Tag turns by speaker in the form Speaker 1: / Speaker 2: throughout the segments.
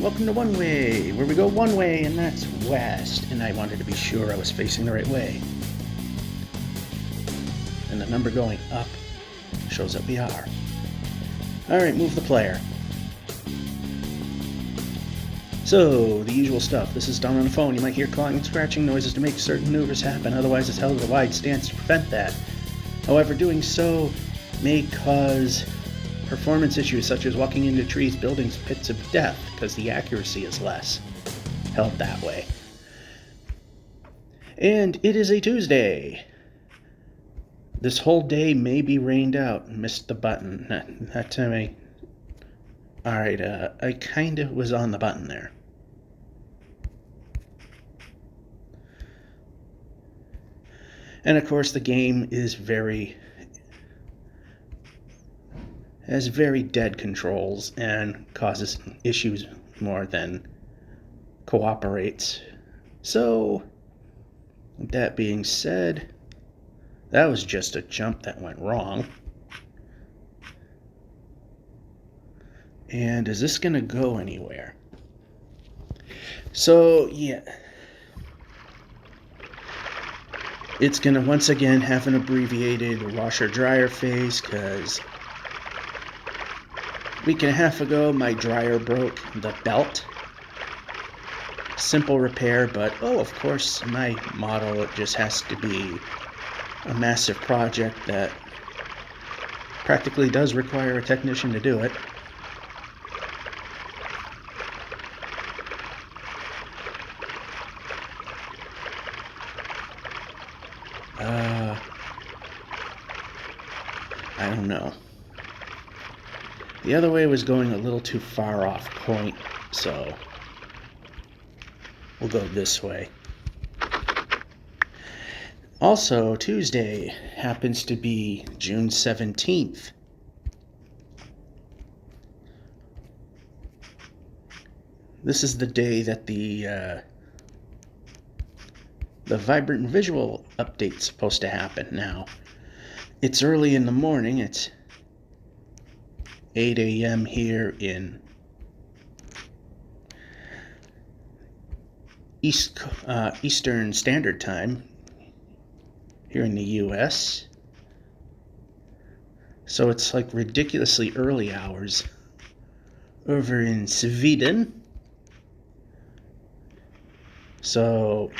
Speaker 1: welcome to One Way, where we go one way, and that's west. And I wanted to be sure I was facing the right way. And the number going up shows that we are. Alright, move the player. So, the usual stuff. This is done on the phone. You might hear clawing and scratching noises to make certain maneuvers happen, otherwise it's held at a wide stance to prevent that. However, doing so may cause performance issues such as walking into trees, buildings, pits of death, because the accuracy is less held that way. And it is a Tuesday. This whole day may be rained out. Missed the button. That time Alright, I kind of was on the button there. And of course the game is has very dead controls and causes issues more than cooperates. So, with that being said, that was just a jump that went wrong. And is this gonna go anywhere? So, yeah. It's gonna once again have an abbreviated washer-dryer phase, because a week and a half ago my dryer broke the belt. Simple repair, but of course my model, it just has to be a massive project that practically does require a technician to do it. I don't know. The other way was going a little too far off point, so we'll go this way. Also, Tuesday happens to be June 17th. This is the day that the Vibrant Visual update's supposed to happen. Now, it's early in the morning. It's 8 a.m. here in Eastern Standard Time here in the U.S. So it's like ridiculously early hours over in Sweden. So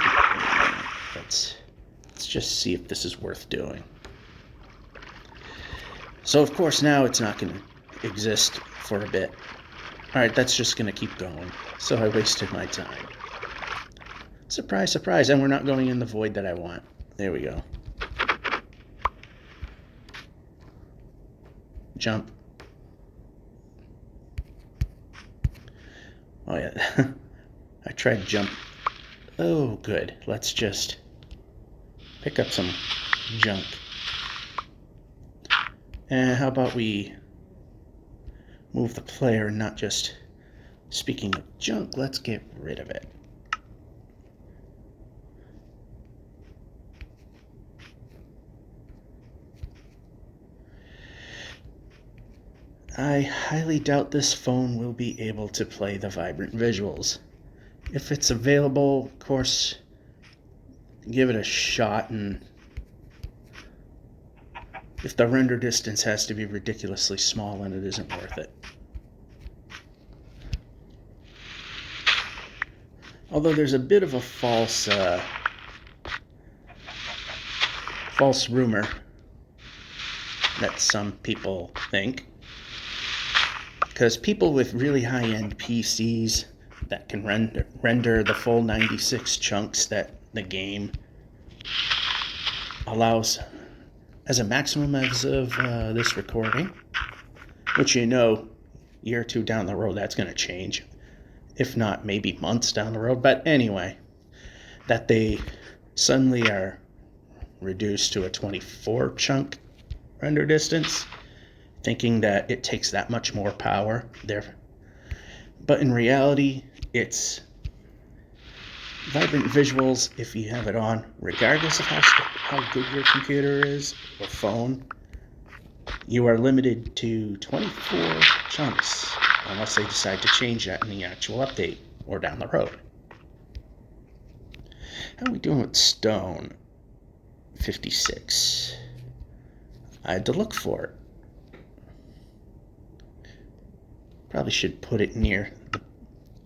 Speaker 1: let's just see if this is worth doing. So of course now it's not going to exist for a bit. Alright, that's just going to keep going. So I wasted my time. Surprise, surprise, and we're not going in the void that I want. There we go. Jump. Oh yeah, I tried jump. Oh good, let's just pick up some junk. And how about we move the player, not just, speaking of junk, let's get rid of it. I highly doubt this phone will be able to play the vibrant visuals. If it's available, of course, give it a shot, and if the render distance has to be ridiculously small, then it isn't worth it. Although there's a bit of a false rumor that some people think. Because people with really high-end PCs that can render the full 96 chunks that the game allows as a maximum as of this recording, which a year or two down the road that's going to change, if not maybe months down the road. But anyway, that they suddenly are reduced to a 24 chunk render distance, thinking that it takes that much more power there. But in reality, it's vibrant visuals. If you have it on, regardless of how good your computer is or phone, you are limited to 24 chunks unless they decide to change that in the actual update or down the road. How are we doing with stone? 56. I had to look for it. Probably should put it near the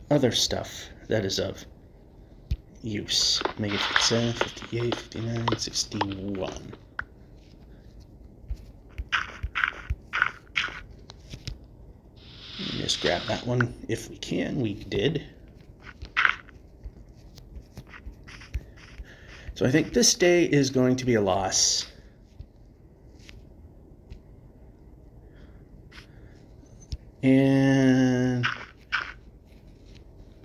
Speaker 1: other stuff that is of use. Make it 57, 58, 59, 61. Just grab that one if we can. We did. So I think this day is going to be a loss. And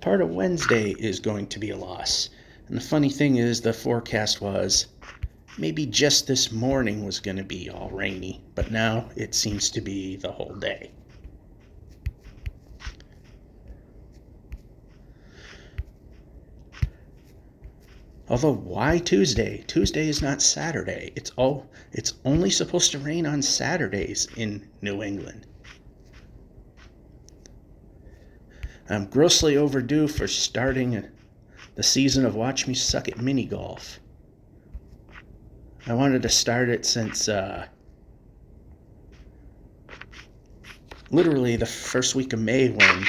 Speaker 1: part of Wednesday is going to be a loss. And the funny thing is, the forecast was maybe just this morning was going to be all rainy, but now it seems to be the whole day. Although, why Tuesday? Tuesday is not Saturday. It's only supposed to rain on Saturdays in New England. I'm grossly overdue for starting the season of Watch Me Suck at Mini Golf. I wanted to start it since literally the first week of May, when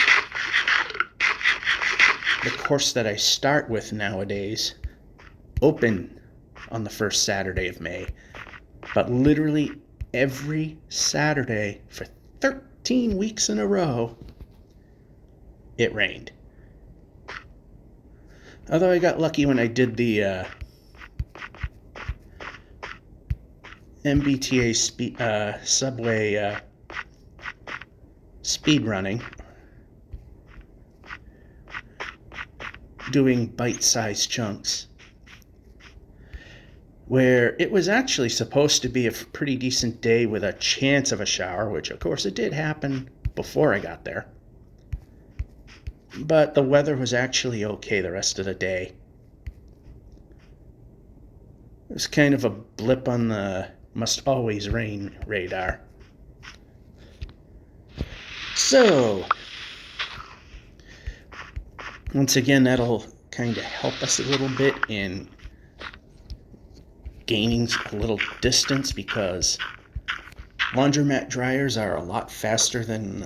Speaker 1: the course that I start with nowadays open on the first Saturday of May. But literally every Saturday for 13 weeks in a row, it rained. Although I got lucky when I did the MBTA subway speed running, doing bite-sized chunks, where it was actually supposed to be a pretty decent day with a chance of a shower, which of course it did happen before I got there. But the weather was actually okay the rest of the day. It was kind of a blip on the must always rain radar. So, once again, that'll kind of help us a little bit in gaining a little distance, because laundromat dryers are a lot faster than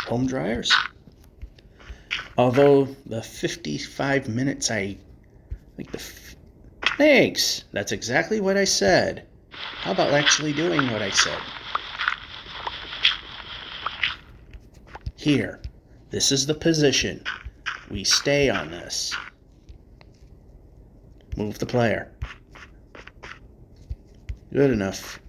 Speaker 1: home dryers. Although the 55 minutes, thanks, that's exactly what I said. How about actually doing what I said? Here, this is the position. We stay on this. Move the player. Good enough.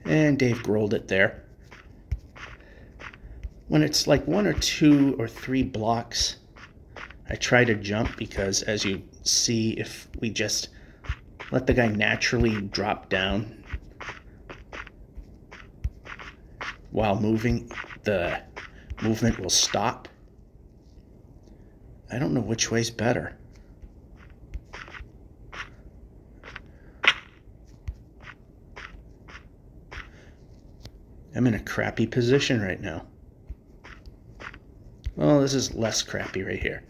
Speaker 1: And Dave rolled it there. When it's like 1 or 2 or 3 blocks, I try to jump, because as you see, if we just let the guy naturally drop down while moving, the movement will stop. I don't know which way's better. I'm in a crappy position right now. Well, this is less crappy right here.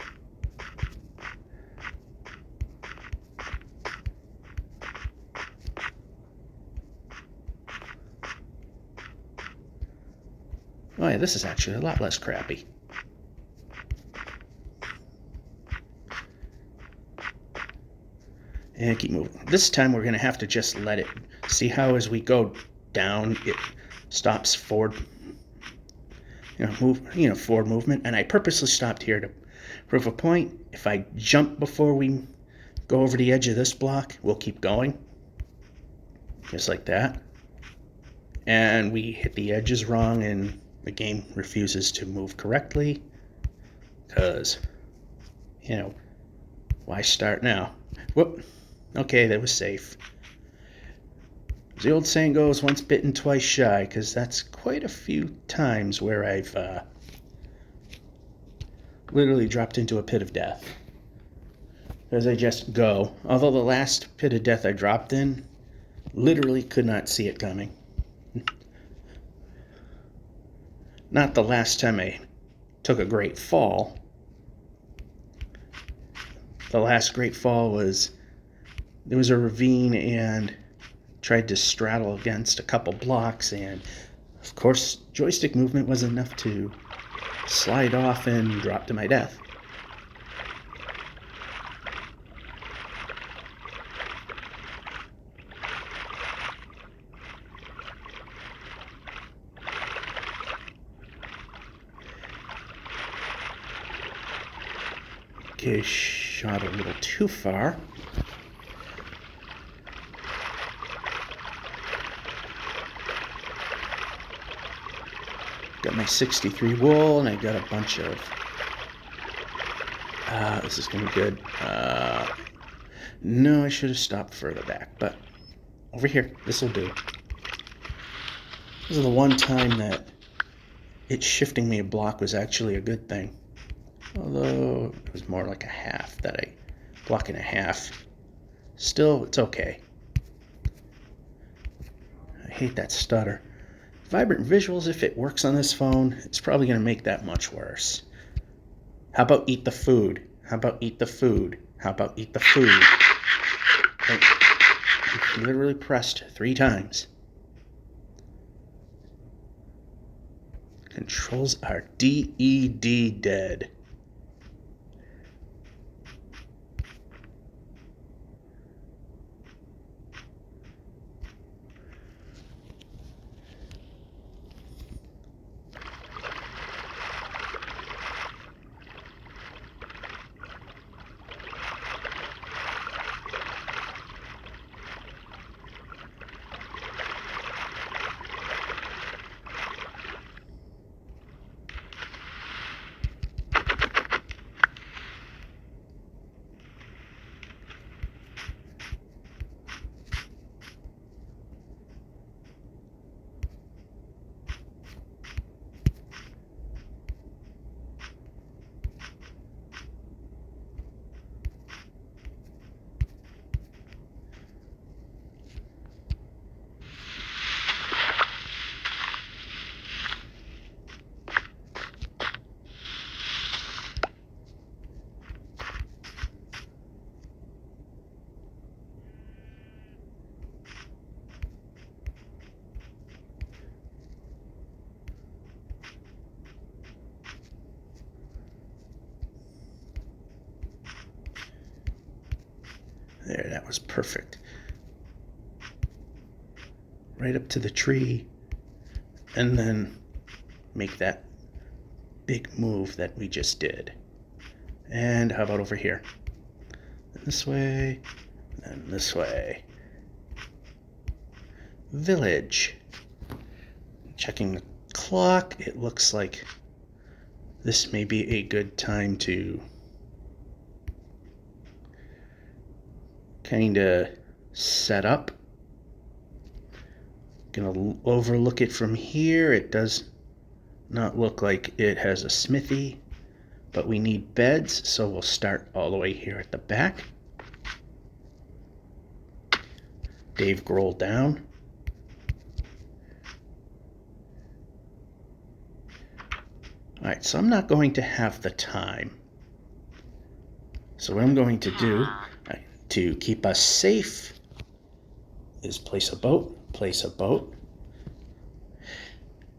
Speaker 1: Oh yeah, this is actually a lot less crappy. And keep moving. This time we're going to have to just let it. See how as we go down, it stops forward. Forward movement. And I purposely stopped here to prove a point. If I jump before we go over the edge of this block, we'll keep going. Just like that. And we hit the edges wrong, and the game refuses to move correctly. Because, why start now? Whoop. Okay, that was safe. As the old saying goes, once bitten, twice shy, because that's quite a few times where I've literally dropped into a pit of death. As I just go. Although the last pit of death I dropped in, Literally could not see it coming. Not the last time I took a great fall. The last great fall was, there was a ravine and tried to straddle against a couple blocks, and of course joystick movement was enough to slide off and drop to my death. Okay, shot a little too far. Got my 63 wool, and I got a bunch of... this is going to be good. No, I should have stopped further back, but over here, this will do. This is the one time that it shifting me a block was actually a good thing. Although it was more like a half, block and a half. Still, it's okay. I hate that stutter. Vibrant visuals, if it works on this phone, it's probably going to make that much worse. How about eat the food? How about eat the food? How about eat the food? I literally pressed 3 times. Controls are DED dead. There, that was perfect. Right up to the tree, and then make that big move that we just did. And how about over here? This way, and this way. Village. Checking the clock, it looks like this may be a good time to kind of set up. Gonna overlook it from here. It does not look like it has a smithy, but we need beds, so we'll start all the way here at the back. Dave Grohl down. Alright, so I'm not going to have the time. So what I'm going to do to keep us safe is place a boat.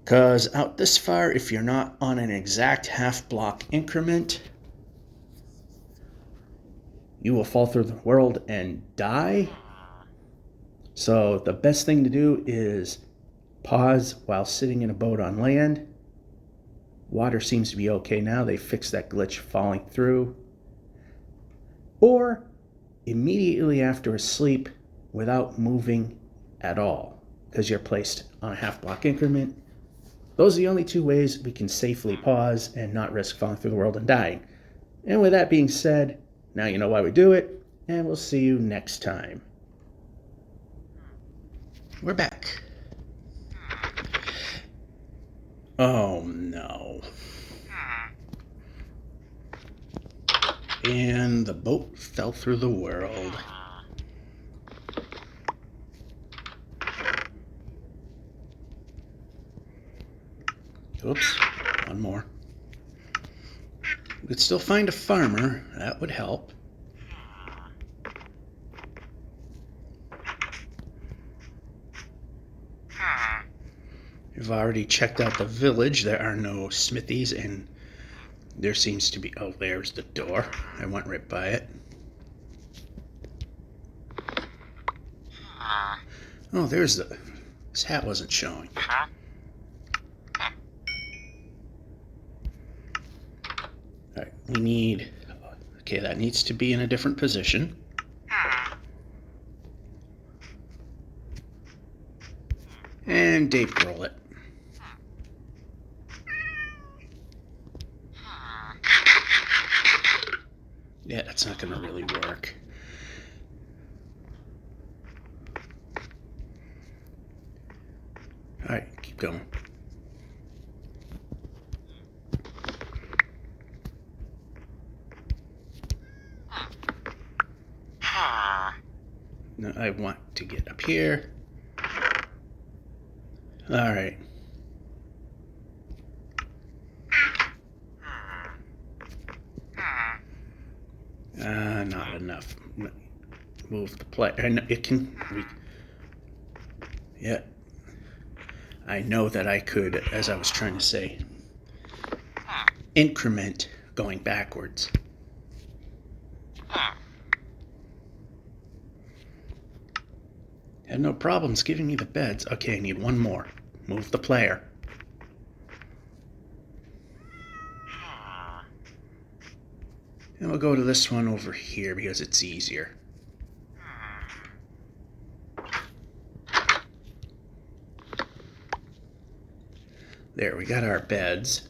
Speaker 1: Because out this far, if you're not on an exact half block increment, you will fall through the world and die. So the best thing to do is pause while sitting in a boat on land. Water seems to be okay now. They fixed that glitch falling through. Or immediately after a sleep without moving at all, because you're placed on a half block increment. Those are the only 2 ways we can safely pause and not risk falling through the world and dying. And with that being said, now you know why we do it, and we'll see you next time. We're back. Oh no. And the boat fell through the world. Oops, one more. We could still find a farmer. That would help. We've already checked out the village. There are no smithies, and there seems to be... Oh, there's the door. I went right by it. Oh, there's the... His hat wasn't showing. Alright, we need... Okay, that needs to be in a different position. And Dave roll it. Yeah, that's not going to really work. Alright, keep going. Now I want to get up here. Alright. Not enough. Move the play. It can... Yeah. I know that I could, as I was trying to say, increment going backwards. Had no problems giving me the beds. Okay, I need one more. Move the player. And we'll go to this one over here because it's easier. There, we got our beds.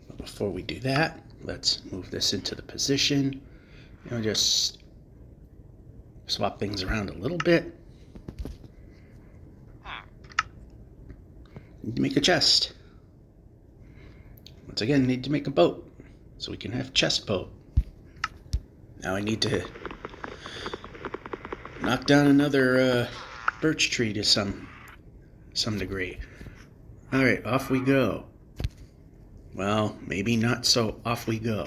Speaker 1: But before we do that, let's move this into the position. And we'll just swap things around a little bit. Need to make a chest. Once again, need to make a boat so we can have chest boat. Now I need to knock down another birch tree to some degree. All right, off we go. Well, maybe not so off we go.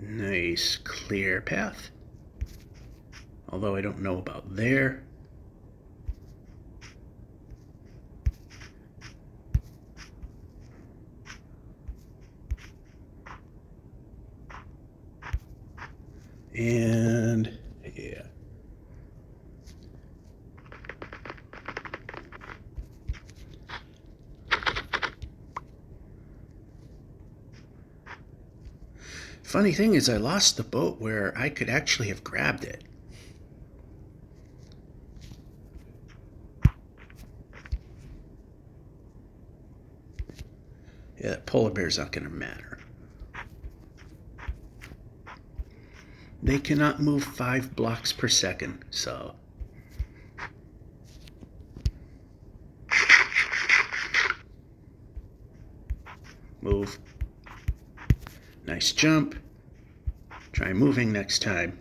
Speaker 1: Nice clear path. Although I don't know about there. And yeah. Funny thing is, I lost the boat where I could actually have grabbed it. Yeah, that polar bear's not going to matter. They cannot move 5 blocks per second, so... Move. Nice jump. Try moving next time.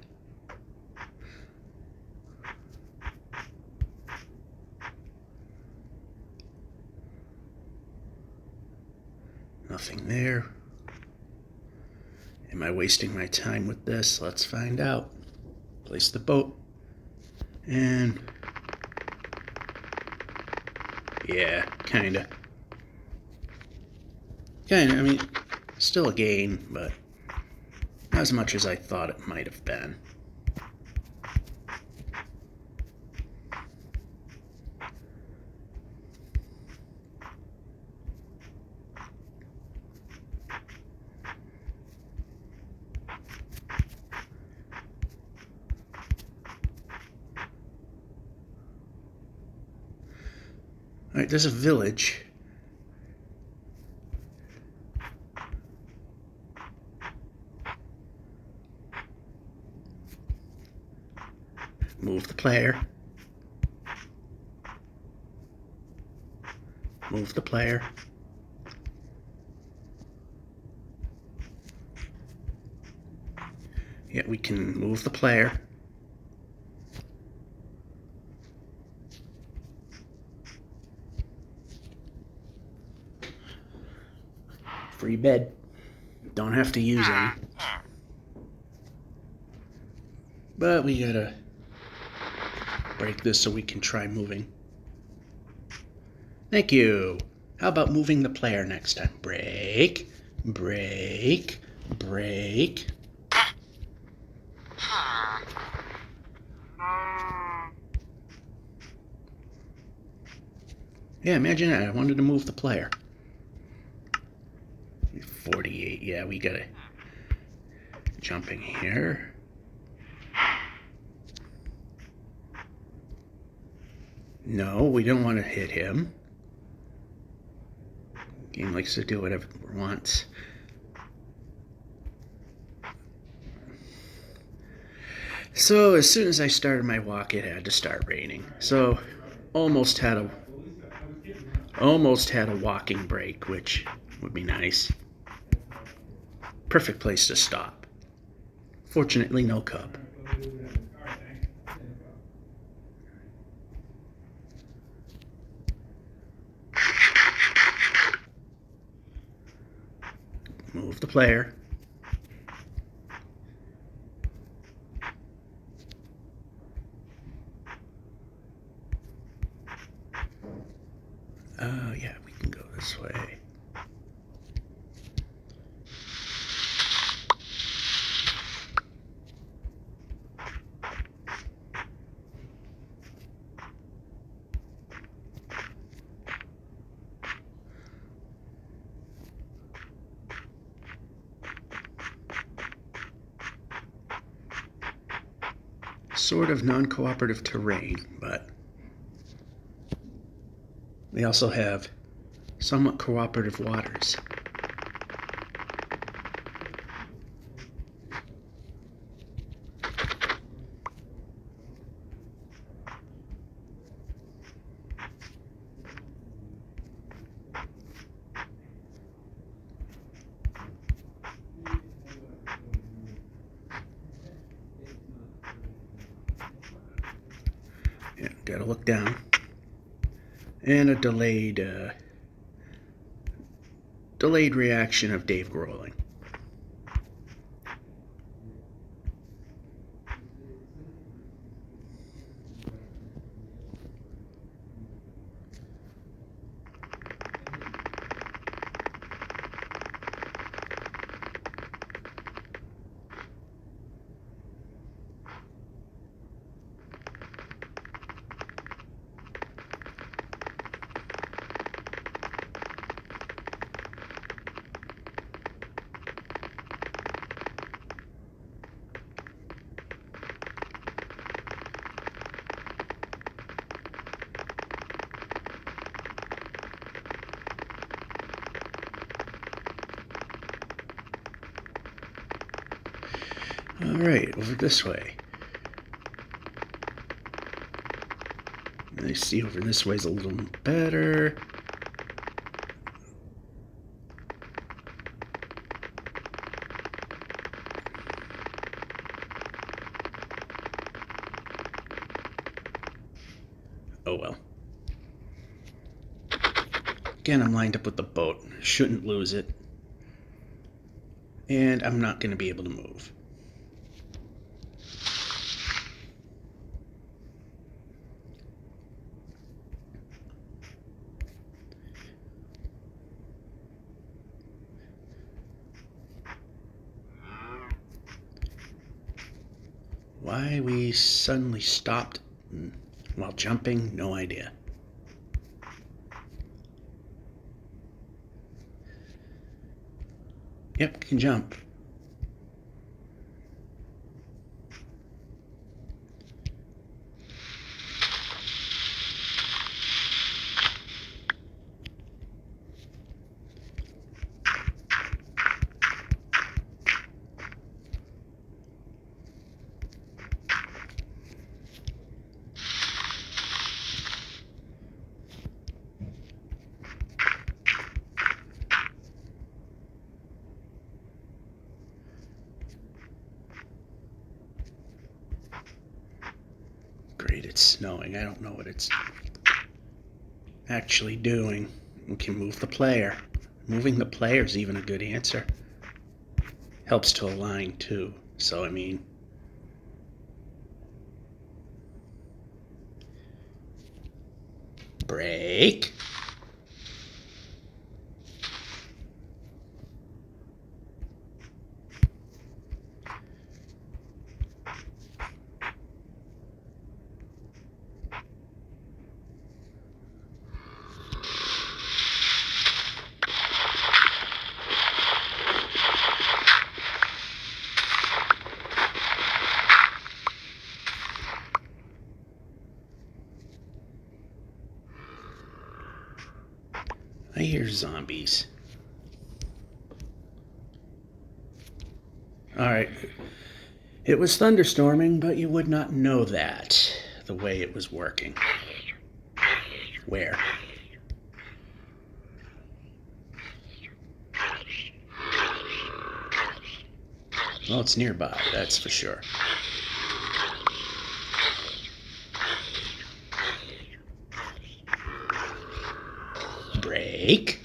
Speaker 1: Nothing there. Am I wasting my time with this? Let's find out. Place the boat. And... yeah, kinda. Kinda, I mean, still a gain, but not as much as I thought it might have been. All right, there's a village. Move the player. move the player. Yeah, we can move the player. Free bed. Don't have to use any. But we gotta break this so we can try moving. Thank you. How about moving the player next time? Break, break, break. Yeah, imagine that. I wanted to move the player. 48. Yeah, we gotta jumping here. No, we don't want to hit him. Game likes to do whatever it wants. So as soon as I started my walk, it had to start raining. So almost had a walking break, which would be nice. Perfect place to stop. Fortunately, no cub. Move the player. Yeah, we can go this way. Sort of non-cooperative terrain, but we also have somewhat cooperative waters. Yeah, gotta look down. And a delayed reaction of Dave growling. All right, over this way. I see over this way's a little better. Oh well. Again, I'm lined up with the boat. Shouldn't lose it. And I'm not going to be able to move. Why we suddenly stopped while jumping, no idea. Yep, can jump. it's snowing. I don't know what it's actually doing. We can move the player. Moving the player is even a good answer. Helps to align too. So, I mean, break. I hear zombies. Alright. It was thunderstorming, but you would not know that the way it was working. Where? Well, it's nearby, that's for sure. Break.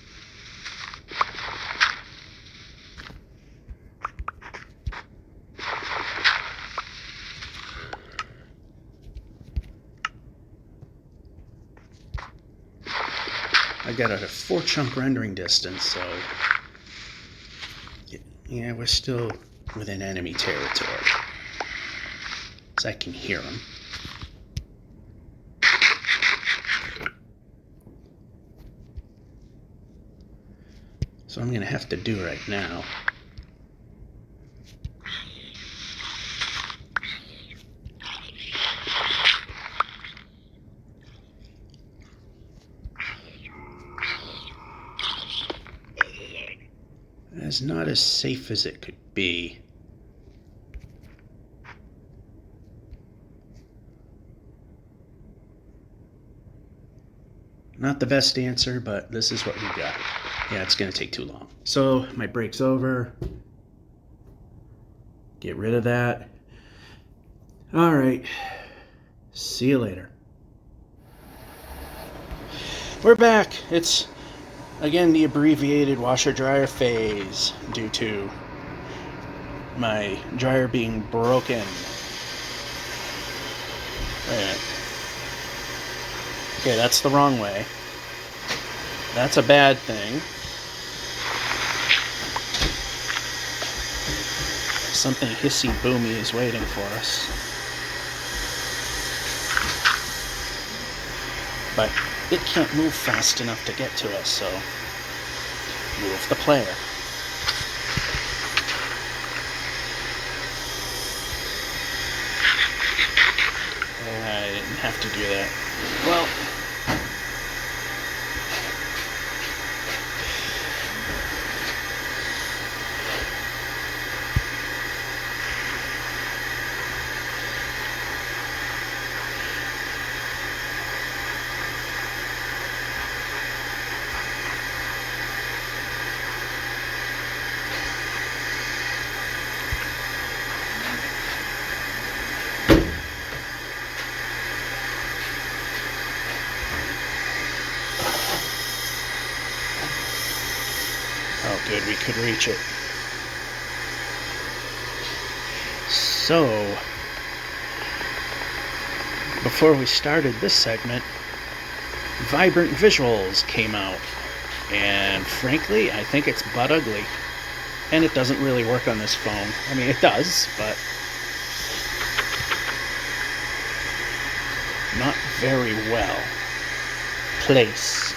Speaker 1: I got a 4-chunk rendering distance, so yeah, we're still within enemy territory. So I can hear them. So I'm going to have to do right now. It's not as safe as it could be. Not the best answer, but this is what we got. Yeah, it's going to take too long. So my break's over. Get rid of that. All right. See you later. We're back. It's, again, the abbreviated washer-dryer phase due to my dryer being broken. Wait a minute. Okay, that's the wrong way. That's a bad thing. Something hissy-boomy is waiting for us. But it can't move fast enough to get to us, so move the player. I didn't have to do that. Well, oh good, we could reach it. So, before we started this segment, Vibrant Visuals came out. And frankly, I think it's butt ugly. And it doesn't really work on this phone. I mean, it does, but not very well. Place.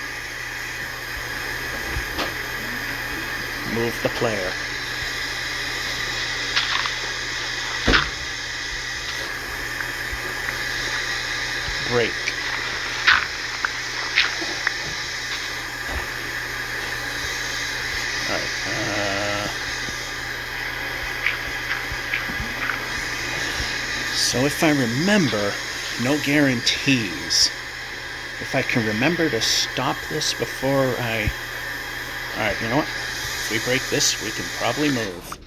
Speaker 1: Move the player. Break. Alright, so if I remember, no guarantees. If I can remember to stop this before I... Alright, you know what? If we break this, we can probably move.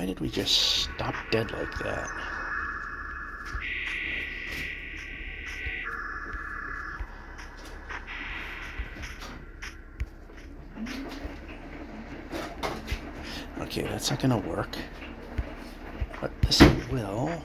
Speaker 1: Why did we just stop dead like that? Okay, that's not gonna work. But this will.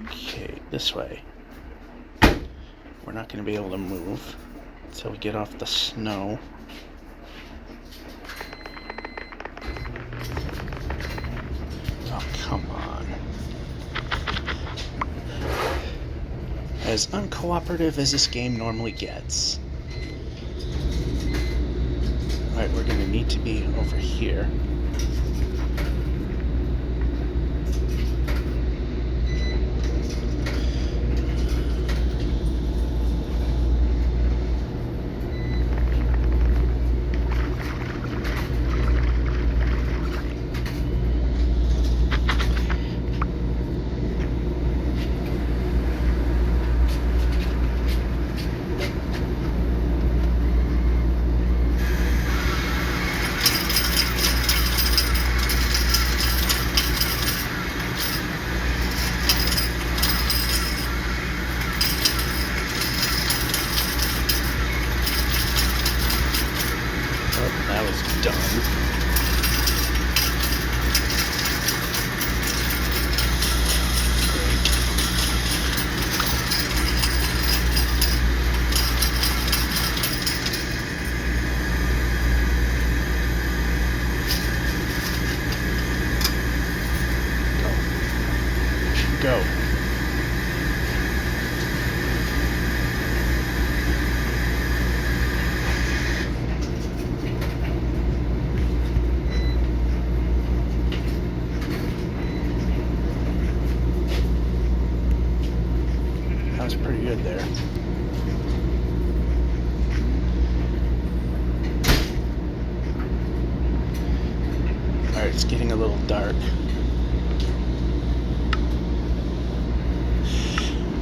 Speaker 1: Okay, this way. We're not going to be able to move until we get off the snow. Oh, come on. As uncooperative as this game normally gets. Alright, we're going to need to be over here. That was dumb. Go. That was pretty good there. Alright, it's getting a little dark.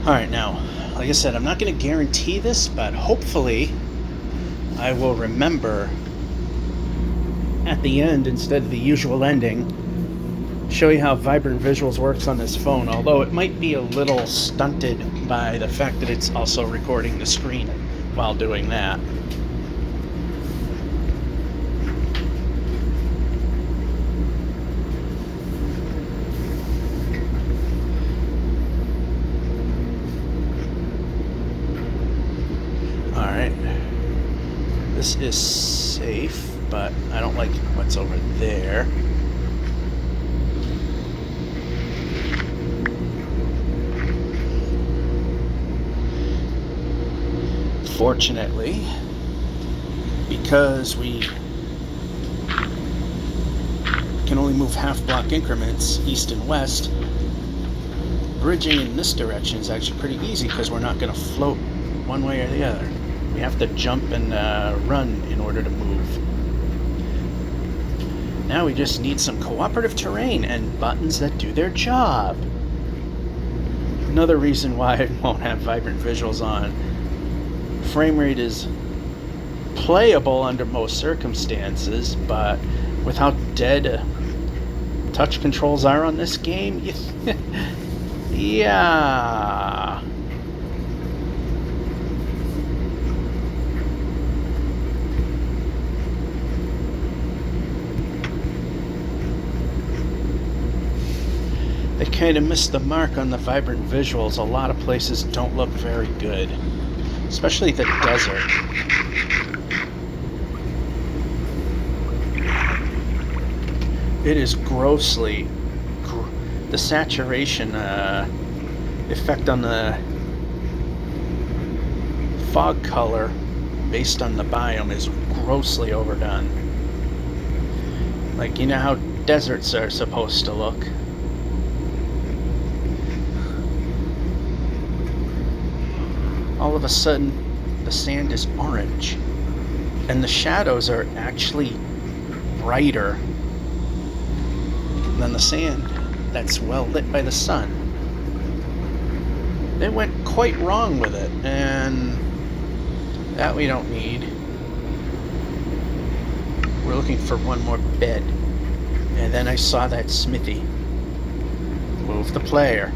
Speaker 1: Alright, now, like I said, I'm not going to guarantee this, but hopefully I will remember at the end, instead of the usual ending, show you how Vibrant Visuals works on this phone, although it might be a little stunted by the fact that it's also recording the screen while doing that. Alright, this is safe, but I don't like what's over there. Fortunately, because we can only move half-block increments east and west, bridging in this direction is actually pretty easy because we're not going to float one way or the other. We have to jump and run in order to move. Now we just need some cooperative terrain and buttons that do their job. Another reason why I won't have Vibrant Visuals on. Frame rate is playable under most circumstances, but with how dead touch controls are on this game, yeah. They kind of missed the mark on the Vibrant Visuals. A lot of places don't look very good. Especially the desert. It is grossly... the saturation effect on the fog color based on the biome, is grossly overdone. Like, you know how deserts are supposed to look? All of a sudden, the sand is orange, and the shadows are actually brighter than the sand that's well lit by the sun. They went quite wrong with it, and that we don't need. We're looking for one more bed. And then I saw that smithy. Move the player.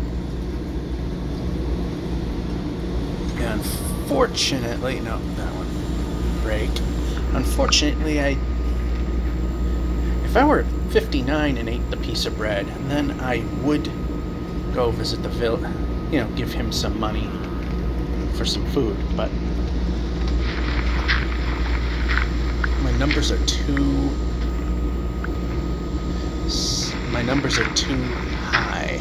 Speaker 1: And unfortunately, no, that one. Break. Unfortunately, if I were 59 and ate the piece of bread, then I would go visit the village, give him some money for some food, but my numbers are too high.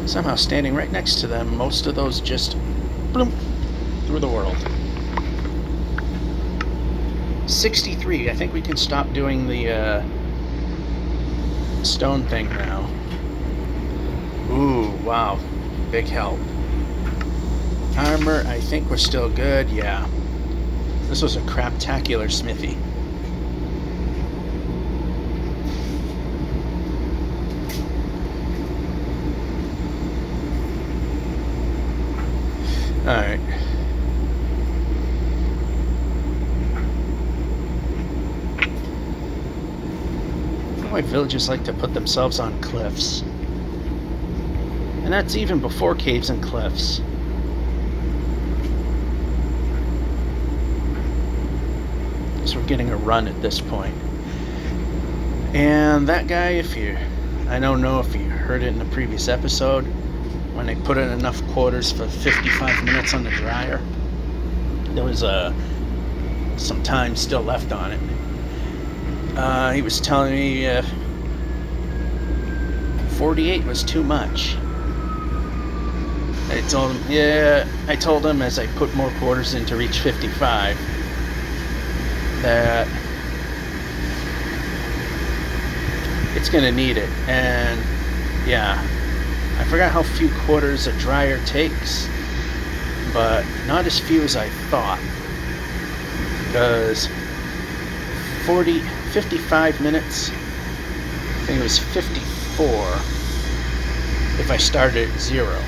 Speaker 1: Somehow standing right next to them, most of those just bloom through the world. 63. I think we can stop doing the stone thing now. Ooh, wow. Big help. Armor, I think we're still good. Yeah. This was a craptacular smithy. Alright. Why villagers like to put themselves on cliffs. And that's even before caves and cliffs. So we're getting a run at this point. And that guy, I don't know if you heard it in the previous episode, when they put in enough quarters for 55 minutes on the dryer, there was some time still left on it. He was telling me 48 was too much. I told him as I put more quarters in to reach 55 that it's gonna need it. And yeah, I forgot how few quarters a dryer takes, but not as few as I thought, because 55 minutes, I think it was 54 if I started at 0.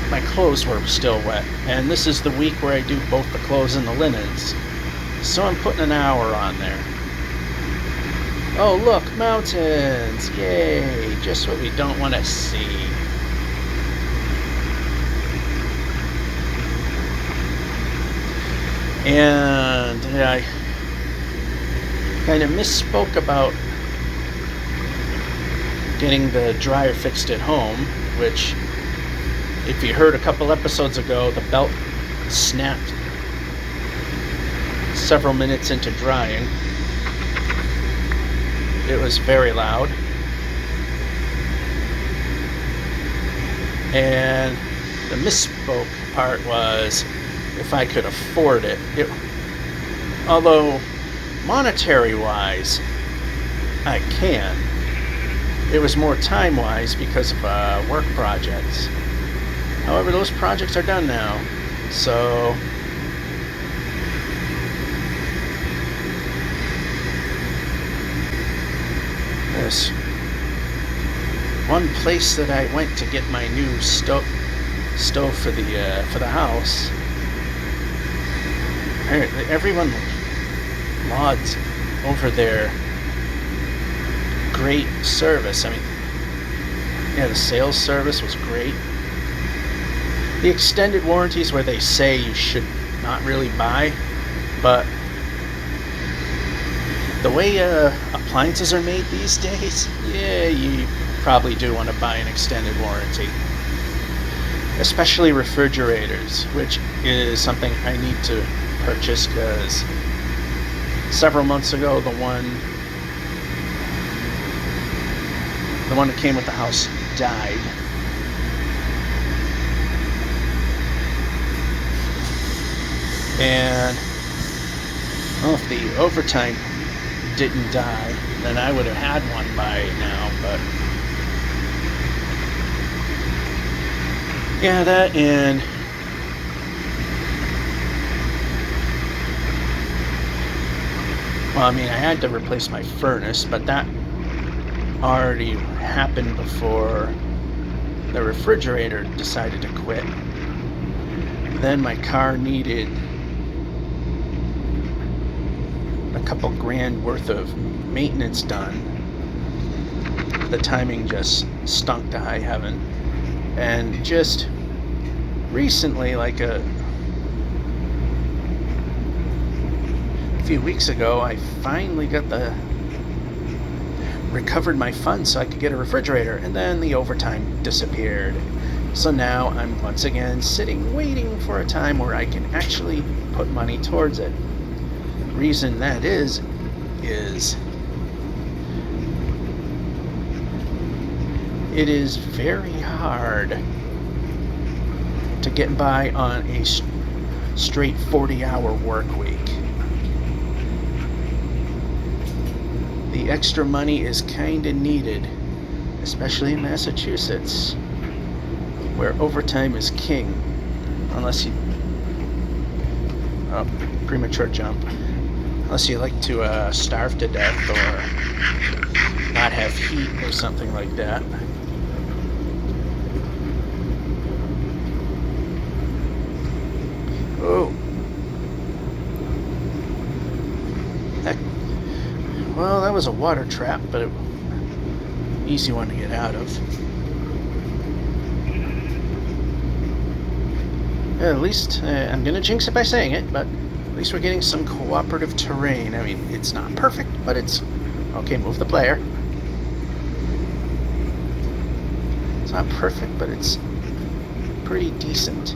Speaker 1: My clothes were still wet, and this is the week where I do both the clothes and the linens, so I'm putting an hour on there. Oh look, mountains! Yay! Just what we don't want to see. And I kind of misspoke about getting the dryer fixed at home, which, if you heard a couple episodes ago, the belt snapped several minutes into drying. It was very loud. And the misspoke part was if I could afford it. Although monetary-wise, I can. It was more time-wise because of work projects. However, those projects are done now, so there's one place that I went to get my new stove for the house. Everyone lauds over their great service. I mean, yeah, the sales service was great. The extended warranties where they say you should not really buy, but the way appliances are made these days, yeah, you probably do want to buy an extended warranty. Especially refrigerators, which is something I need to purchase because several months ago, the one that came with the house died. And well, if the overtime didn't die, then I would have had one by now. But yeah, that, and well, I mean, I had to replace my furnace, but that already happened before the refrigerator decided to quit. Then my car needed a couple grand worth of maintenance done. The timing just stunk to high heaven. And just recently, like a few weeks ago, I finally recovered my funds so I could get a refrigerator, and then the overtime disappeared. So now I'm once again sitting waiting for a time where I can actually put money towards it. The reason that is it is very hard to get by on a straight 40-hour work week. The extra money is kind of needed, especially in Massachusetts, where overtime is king. Unless you... Oh, premature jump. Unless you like to starve to death or not have heat or something like that. Oh. Well, that was a water trap, but easy one to get out of. At least, I'm going to jinx it by saying it, but at least we're getting some cooperative terrain. I mean, it's not perfect, but it's... Okay, move the player. It's not perfect, but it's pretty decent.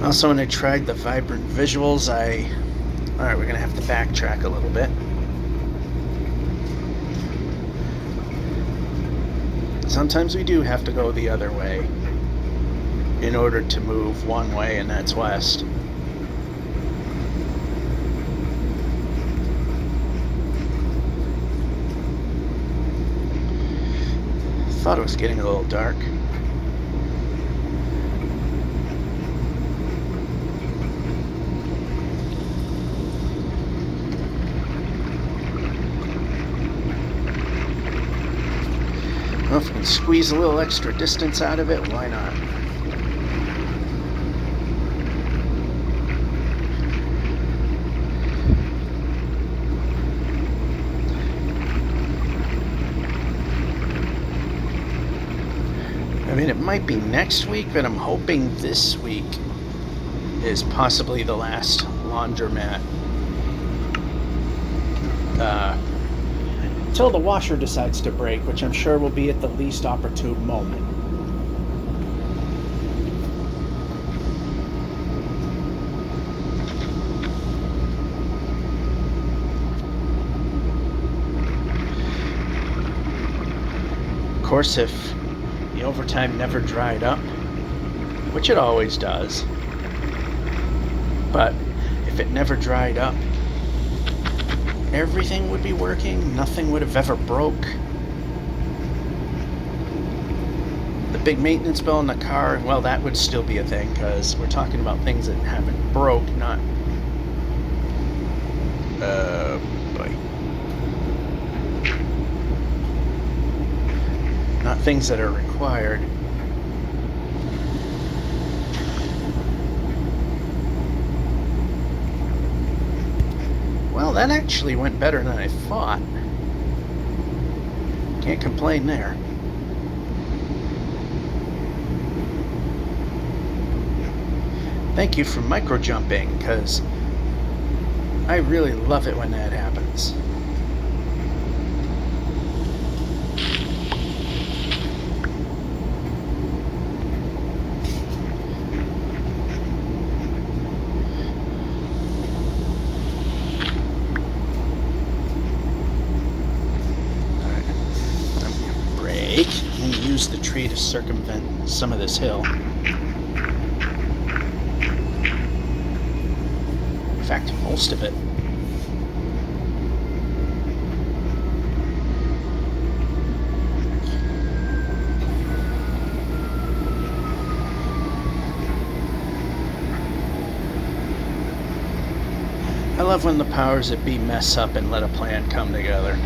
Speaker 1: Also, when I tried the vibrant visuals, Alright, we're going to have to backtrack a little bit. Sometimes we do have to go the other way in order to move one way, and that's west. Thought it was getting a little dark. Well, if we can squeeze a little extra distance out of it, why not? I mean, it might be next week, but I'm hoping this week is possibly the last laundromat. Until the washer decides to break, which I'm sure will be at the least opportune moment. Of course, if the overtime never dried up, which it always does, but if it never dried up, everything would be working, nothing would have ever broke. The big maintenance bill in the car, well, that would still be a thing, because we're talking about things that haven't broke, not... boy. Not things that are required. Well, that actually went better than I thought. Can't complain there. Thank you for micro jumping, because I really love it when that happens. a tree to circumvent some of this hill. In fact, most of it. I love when the powers that be mess up and let a plan come together.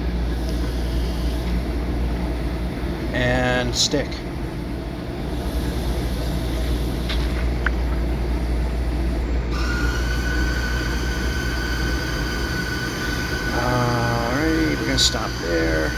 Speaker 1: And stick. Alright, we're gonna stop there.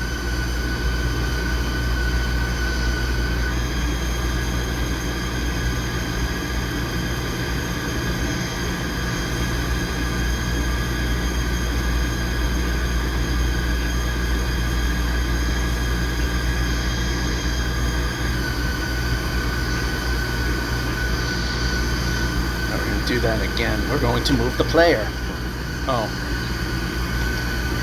Speaker 1: Do that again. We're going to move the player. Oh.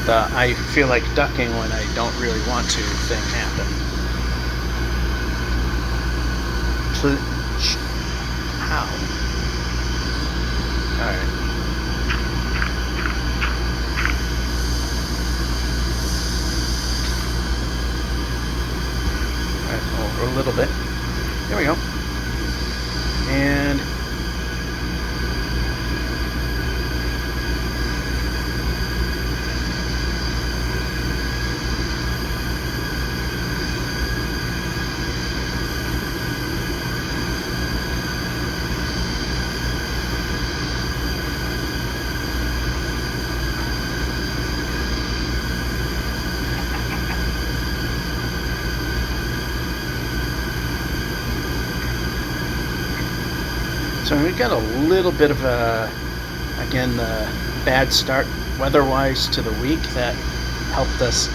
Speaker 1: The I feel like ducking when I don't really want to thing happened. How? Alright. Alright, over a little bit. There we go. And so we got a little bit of a, again, the bad start weather-wise to the week that helped us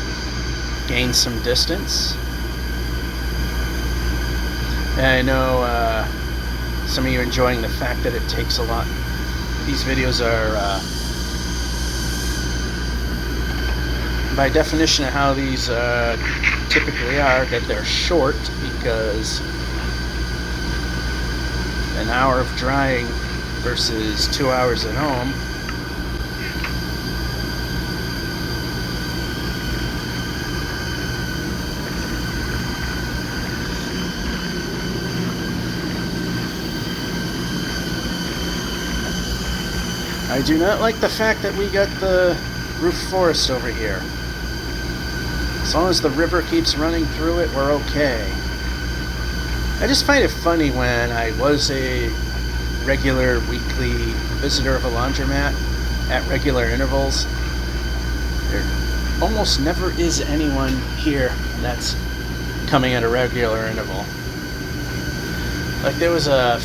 Speaker 1: gain some distance. And I know some of you enjoying the fact that it takes a lot. These videos are, by definition of how these typically are, that they're short because an hour of drying versus 2 hours at home. I do not like the fact that we got the roof forest over here. As long as the river keeps running through it, we're okay. I just find it funny when I was a regular weekly visitor of a laundromat at regular intervals. There almost never is anyone here that's coming at a regular interval. Like there was a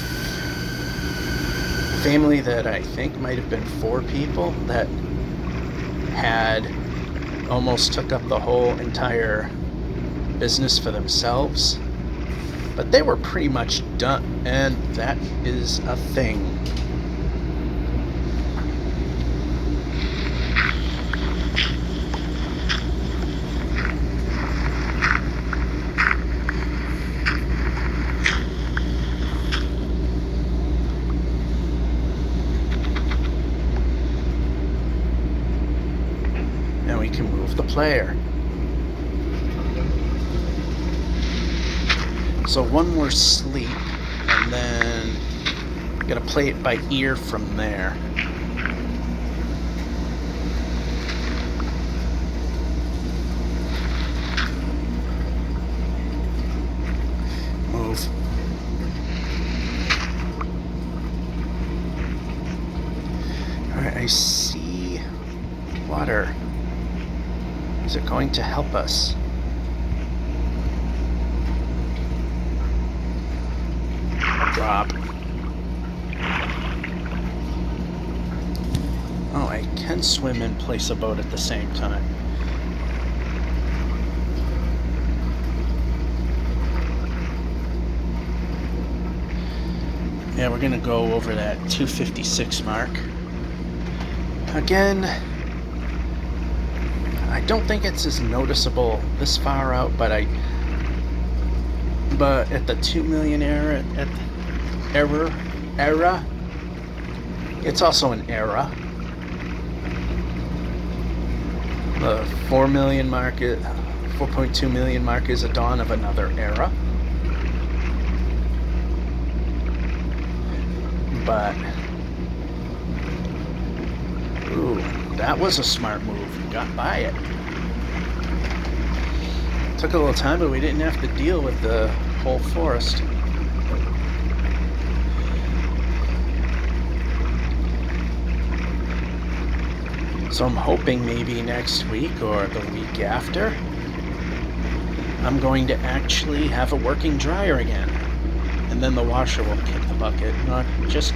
Speaker 1: family that I think might have been 4 people that had almost took up the whole entire business for themselves. But they were pretty much done, and that is a thing. Now we can move the player. So one more sleep, and then I'm gonna play it by ear from there. Move. Alright, I see water. Is it going to help us? Drop. Oh, I can swim and place a boat at the same time. Yeah, we're gonna go over that 256 mark. Again, I don't think it's as noticeable this far out, but But at the 2 million era, it's also an era. The 4 million market, 4.2 million mark is a dawn of another era. But, ooh, that was a smart move. Got by it. Took a little time, but we didn't have to deal with the whole forest. So I'm hoping maybe next week or the week after, I'm going to actually have a working dryer again. And then the washer will kick the bucket. Not just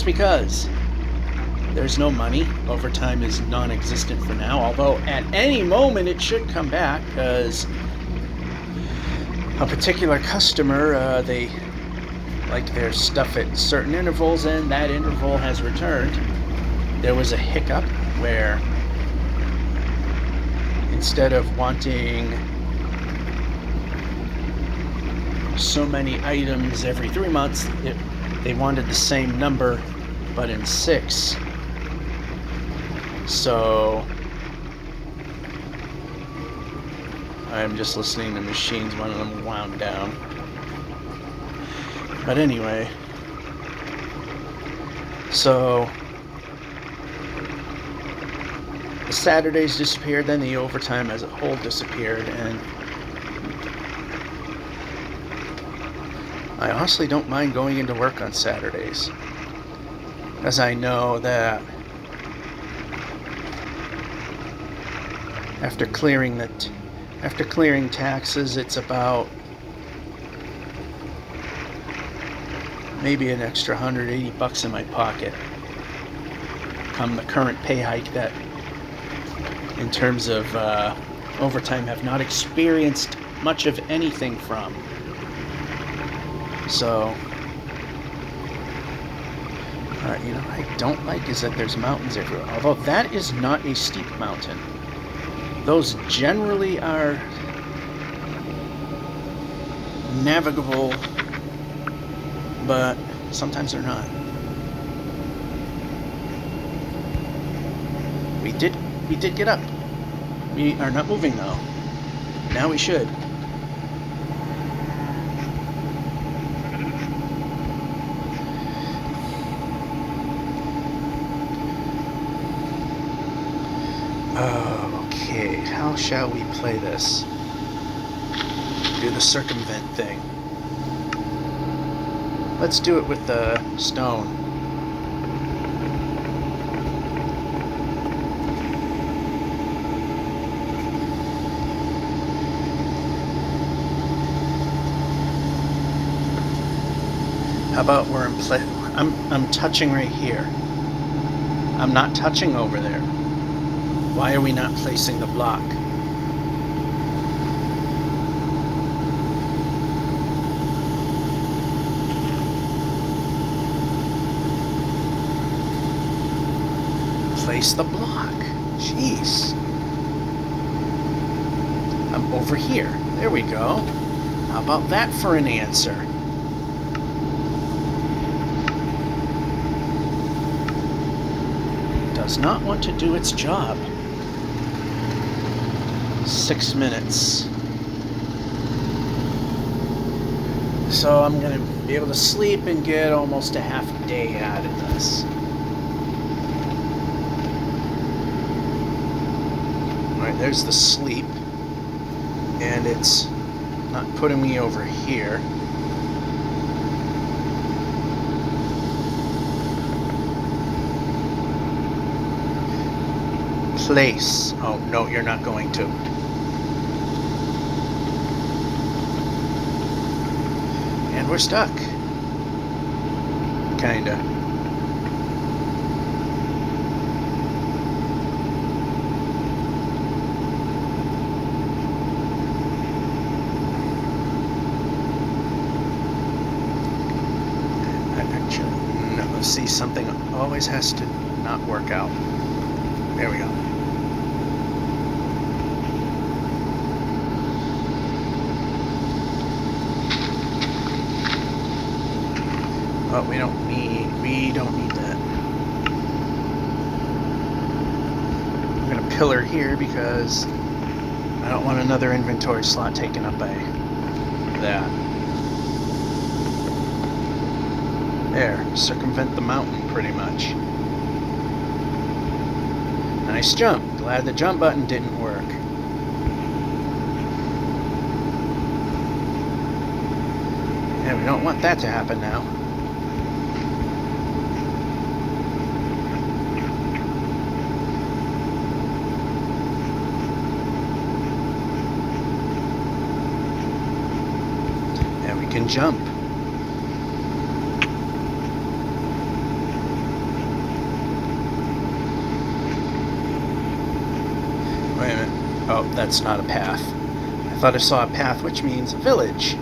Speaker 1: because there's no money. Overtime is non-existent for now, although at any moment it should come back, because a particular customer, they like their stuff at certain intervals, and that interval has returned. There was a hiccup where instead of wanting so many items every 3 months, they wanted the same number but in 6. So I'm just listening to machines. One of them wound down. But anyway, so the Saturdays disappeared, then the overtime as a whole disappeared, and I honestly don't mind going into work on Saturdays, as I know that after clearing taxes, it's about maybe an extra $180 in my pocket come the current pay hike that, in terms of overtime, have not experienced much of anything from. So, I don't like is that there's mountains everywhere. Although that is not a steep mountain. Those generally are navigable, but sometimes they're not. We did get up. We are not moving though. Now we should. Okay, how shall we play this? Do the circumvent thing. Let's do it with the stone. How about we're in play? I'm touching right here. I'm not touching over there. Why are we not placing the block? Place the block. Jeez. I'm over here. There we go. How about that for an answer? Does not want to do its job. 6 minutes. So I'm going to be able to sleep and get almost a half day out of this. Alright, there's the sleep. And it's not putting me over here. Place. Oh, no, you're not going to. And we're stuck. Kinda. Actually, no, see, something always has to not work out. There we go. But we don't need that. I'm gonna pillar here because I don't want another inventory slot taken up by that. There, circumvent the mountain pretty much. Nice jump. Glad the jump button didn't work. Yeah, we don't want that to happen now. And we can jump. Wait a minute. Oh, that's not a path. I thought I saw a path, which means a village.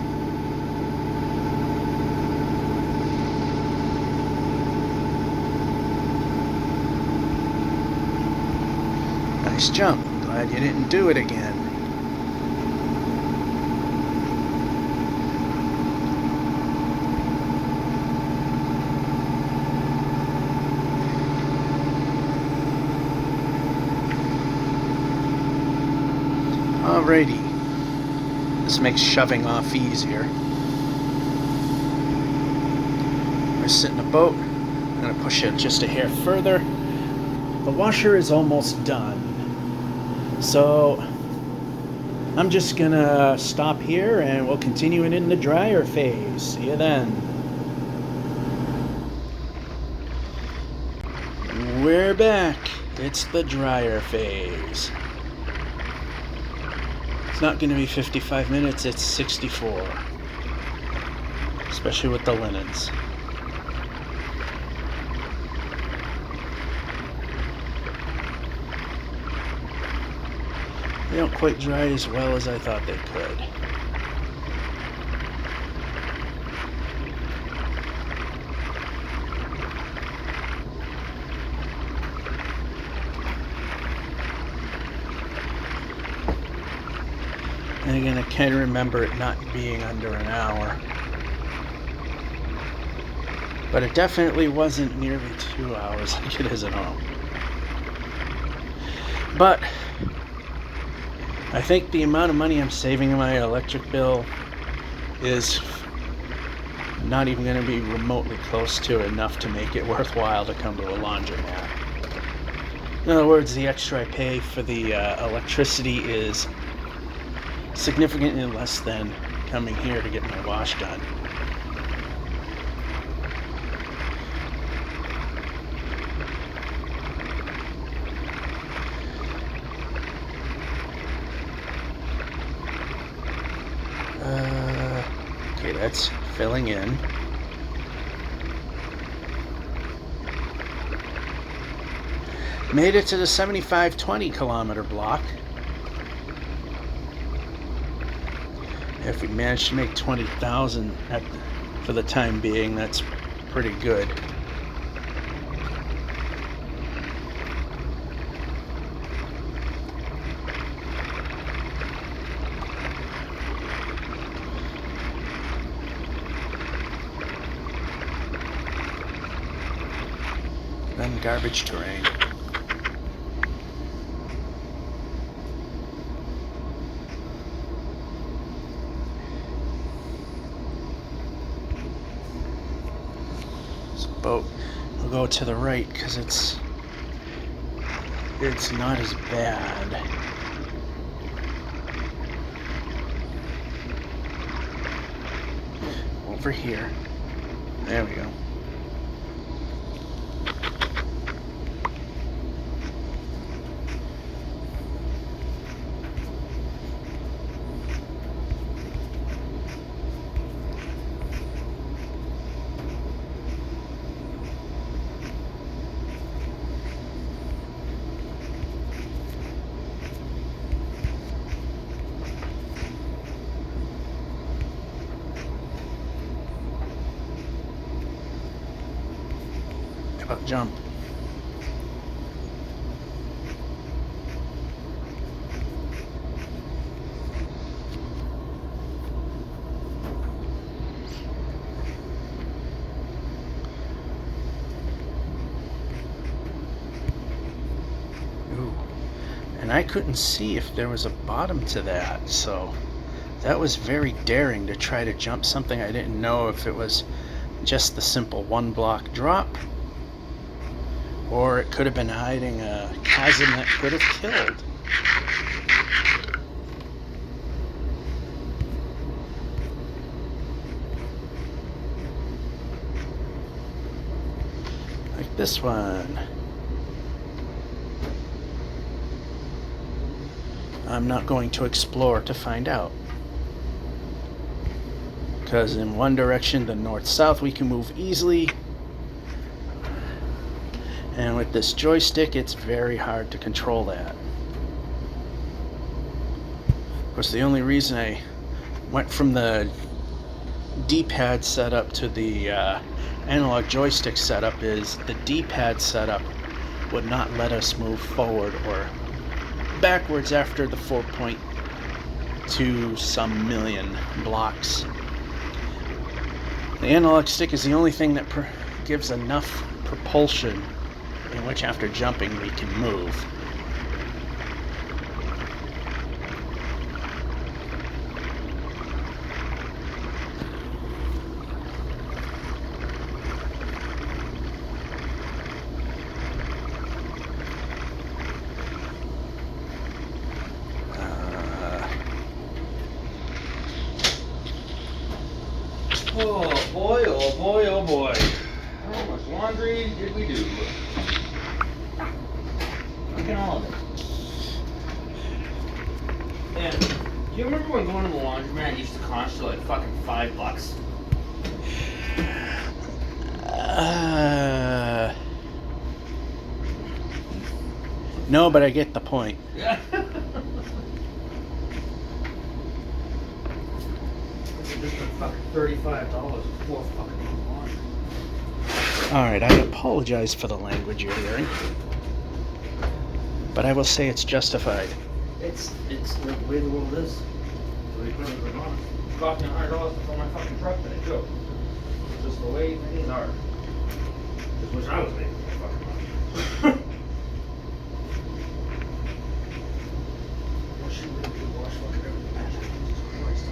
Speaker 1: Nice jump. Glad you didn't do it again. Alrighty. This makes shoving off easier. We're sitting in a boat. I'm going to push it just a hair further. The washer is almost done. So I'm just going to stop here and we'll continue it in the dryer phase. See you then. We're back. It's the dryer phase. It's not going to be 55 minutes, it's 64. Especially with the linens. They don't quite dry as well as I thought they could. And again, I can remember it not being under an hour. But it definitely wasn't nearly 2 hours like it is at home. But I think the amount of money I'm saving in my electric bill is not even going to be remotely close to enough to make it worthwhile to come to a laundromat. In other words, the extra I pay for the electricity is significantly less than coming here to get my wash done. Okay, that's filling in. Made it to the 75-20 kilometer block. If we manage to make 20,000 for the time being, that's pretty good. Then garbage terrain. Boat. We'll go to the right because it's not as bad. Over here. There we go. About jump. I couldn't see if there was a bottom to that, so that was very daring to try to jump something I didn't know if it was just the simple one block drop, or it could have been hiding a chasm that could have killed. Like this one. I'm not going to explore to find out. Because in one direction, the north-south, we can move easily. And with this joystick, it's very hard to control that. Of course, the only reason I went from the D-pad setup to the analog joystick setup is the D-pad setup would not let us move forward or backwards after the 4.2 some million blocks. The analog stick is the only thing that gives enough propulsion in which after jumping we can move.
Speaker 2: Oh boy, oh boy, oh boy. How much laundry did we do? Fucking all of it. And do you remember when going to the laundromat used to cost you like fucking $5?
Speaker 1: No, but I get the point.
Speaker 2: Yeah. Just for fucking $35 for fucking laundry.
Speaker 1: Alright, I apologize for the language you're hearing. But I will say it's justified.
Speaker 2: It's the way the world is. The way things are going. It cost me $100 to fill my fucking truck today, too. It's just the way things are. Just wish I was making that fucking money. Wash fucking everything. Jesus Christ.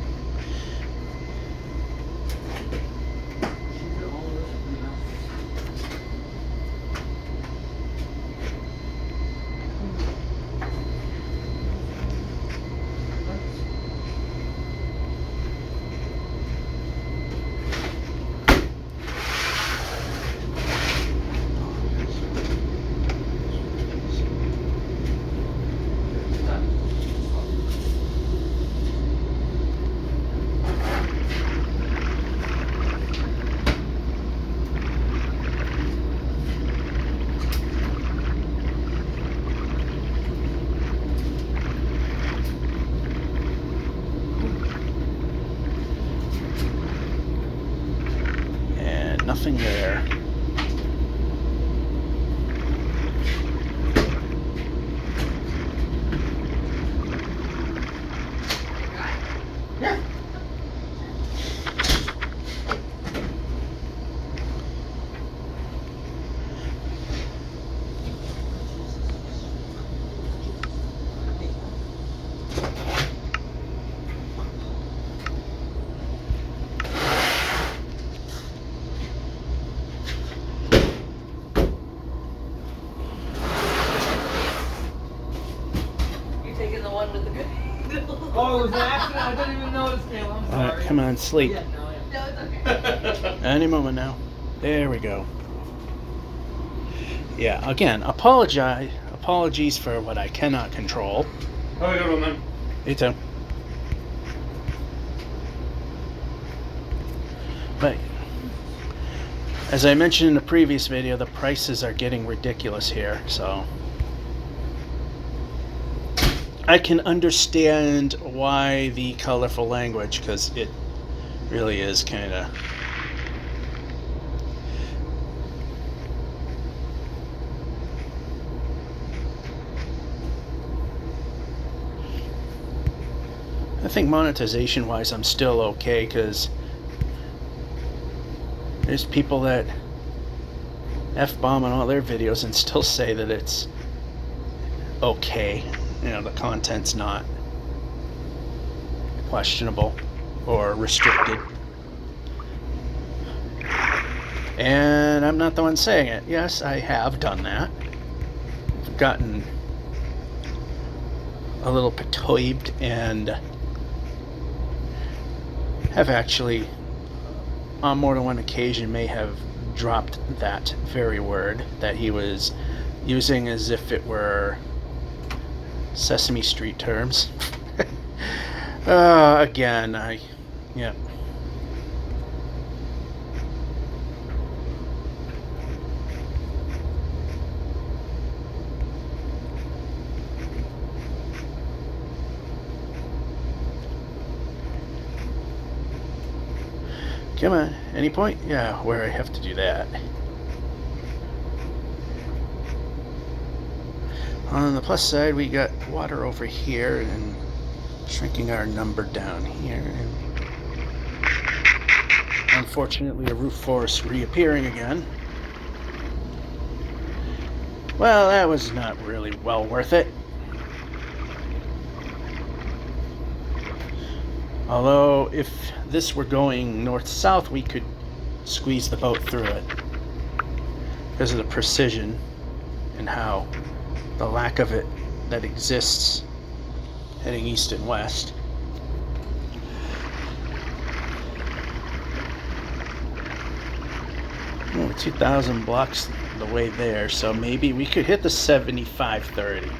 Speaker 1: Nothing there.
Speaker 2: Yeah.
Speaker 3: With the good.
Speaker 2: Oh, it was an accident. I didn't even notice, Caleb. I'm sorry.
Speaker 1: Alright, come on, sleep.
Speaker 2: Yeah, no,
Speaker 3: No, it's okay.
Speaker 1: Any moment now. There we go. Yeah, again, apologies for what I cannot control.
Speaker 2: Have a good one, man.
Speaker 1: You too. But as I mentioned in the previous video, the prices are getting ridiculous here, so I can understand why the colorful language, because it really is kind of... I think monetization wise I'm still okay, because there's people that F-bomb on all their videos and still say that it's okay. the content's not questionable or restricted. And I'm not the one saying it. Yes, I have done that. I've gotten a little perturbed and have actually, on more than one occasion, may have dropped that very word that he was using as if it were Sesame Street terms. Again, yeah. Come on, any point? Yeah, where I have to do that. On the plus side, we got water over here and shrinking our number down here. And unfortunately, a roof forest reappearing again. Well, that was not really well worth it. Although, if this were going north-south, we could squeeze the boat through it. Because of the precision and how the lack of it that exists heading east and west. Oh, 2,000 blocks the way there, so maybe we could hit the 75-30.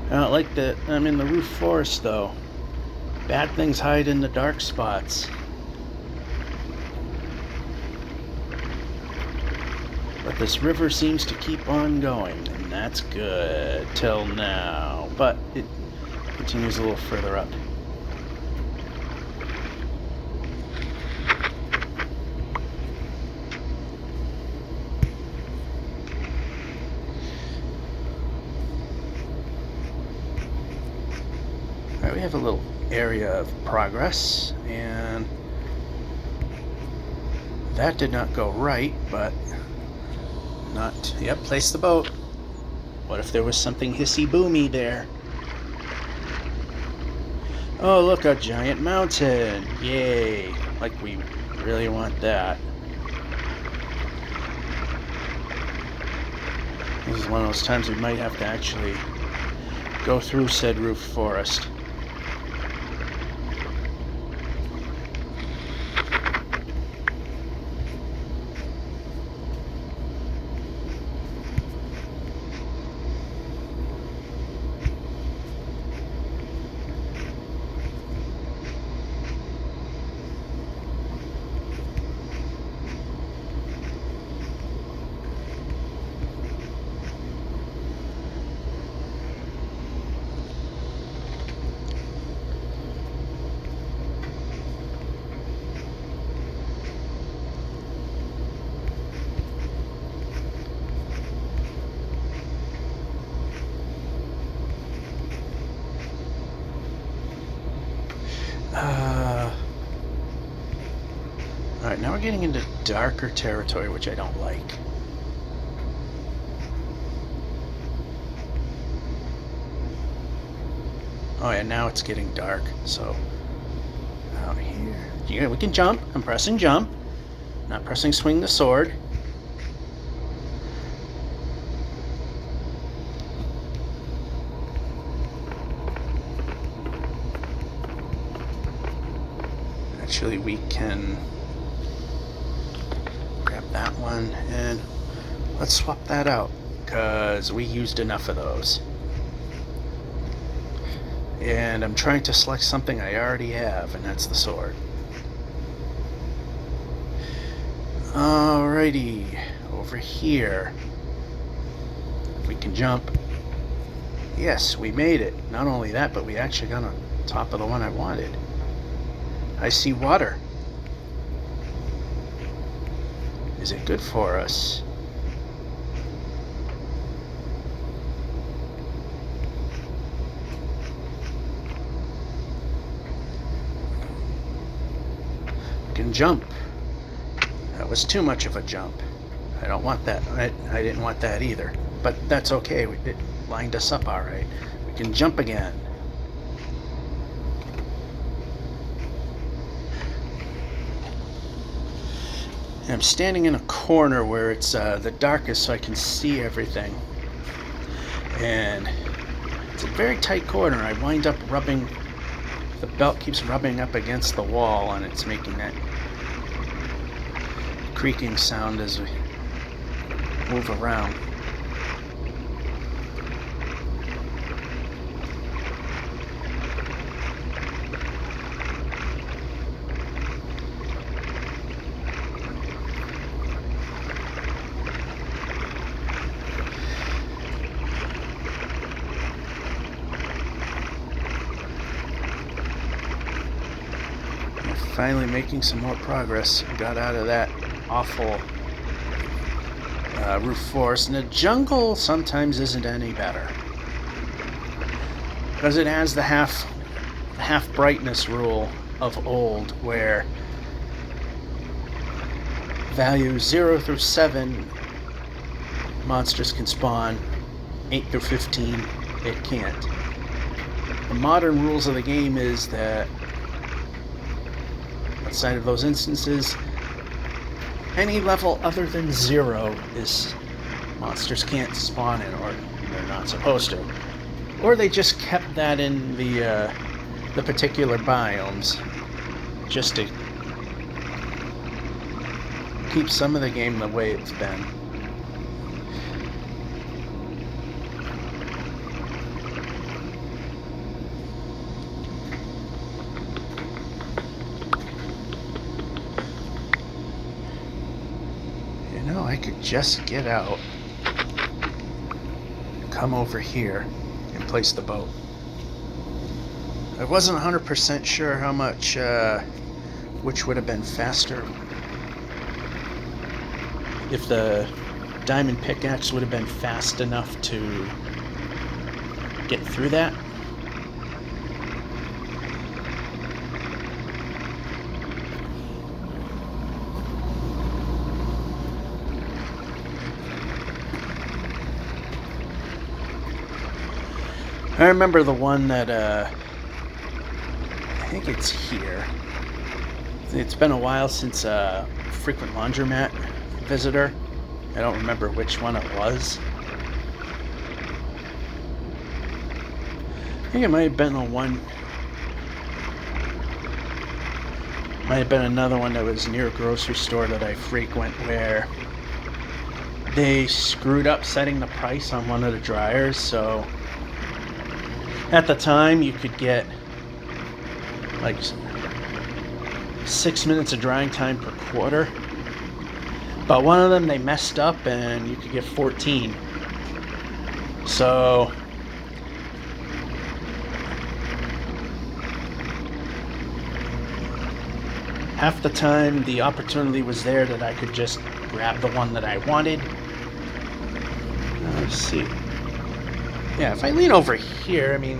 Speaker 1: I don't like that I'm in the roof forest, though. Bad things hide in the dark spots. But this river seems to keep on going, and that's good till now. But it continues a little further up. Alright, we have a little area of progress, and that did not go right, but not. Yep, place the boat. What if there was something hissy boomy there? Oh, look, a giant mountain. Yay. Like we really want that. This is one of those times we might have to actually go through said roof forest. Alright, now we're getting into darker territory, which I don't like. Oh yeah, now it's getting dark, so out here. Yeah, we can jump. I'm pressing jump. Not pressing swing the sword. Actually, we can grab that one and let's swap that out because we used enough of those. And I'm trying to select something I already have, and that's the sword. Alrighty, over here. If we can jump. Yes, we made it. Not only that, but we actually got on top of the one I wanted. I see water. Is it good for us? We can jump. That was too much of a jump. I don't want that. I didn't want that either. But that's okay. It lined us up all right. We can jump again. And I'm standing in a corner where it's the darkest so I can see everything. And it's a very tight corner. I wind up rubbing, the belt keeps rubbing up against the wall, and it's making that creaking sound as we move around. Finally making some more progress. Got out of that awful roof forest, and the jungle sometimes isn't any better because it has the half brightness rule of old, where values 0 through 7 monsters can spawn, 8 through 15 it can't. The modern rules of the game is that outside of those instances, any level other than 0 is monsters can't spawn in, or they're not supposed to. Or they just kept that in the particular biomes just to keep some of the game the way it's been. I could just get out, come over here, and place the boat. I wasn't 100% sure how much, which would have been faster. If the diamond pickaxe would have been fast enough to get through that. I remember the one that, I think it's here. It's been a while since a frequent laundromat visitor. I don't remember which one it was. I think it might have been the one, might have been another one that was near a grocery store that I frequent, where they screwed up setting the price on one of the dryers, so at the time, you could get like 6 minutes of drying time per quarter. But one of them, they messed up and you could get 14. So half the time, the opportunity was there that I could just grab the one that I wanted. Let's see. Yeah, if I lean over here, I mean,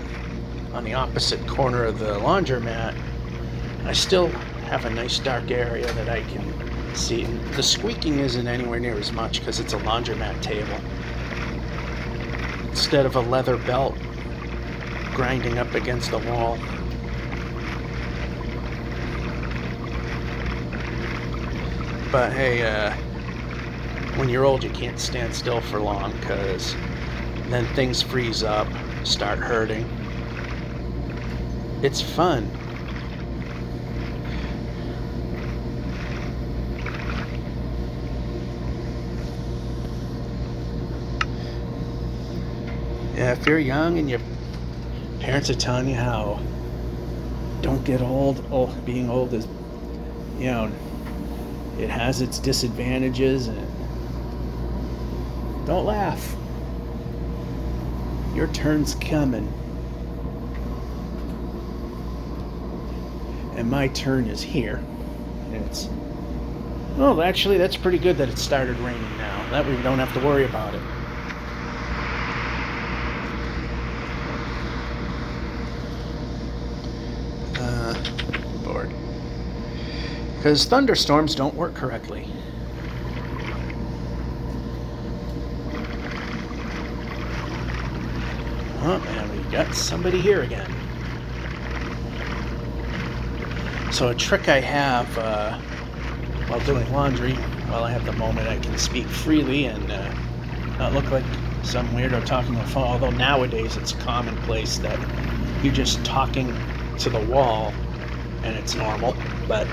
Speaker 1: on the opposite corner of the laundromat, I still have a nice dark area that I can see. The squeaking isn't anywhere near as much because it's a laundromat table, instead of a leather belt grinding up against the wall. But hey, when you're old, you can't stand still for long, because then things freeze up, start hurting. It's fun. Yeah, if you're young and your parents are telling you how don't get old, being old is, you know, it has its disadvantages, and don't laugh. Your turn's coming. And my turn is here. And it's, well, actually, that's pretty good that it started raining now. That way we don't have to worry about it. Bored. Because thunderstorms don't work correctly. Oh, and we got somebody here again. So a trick I have while doing laundry, while I have the moment I can speak freely and not look like some weirdo talking on the phone, although nowadays it's commonplace that you're just talking to the wall and it's normal, but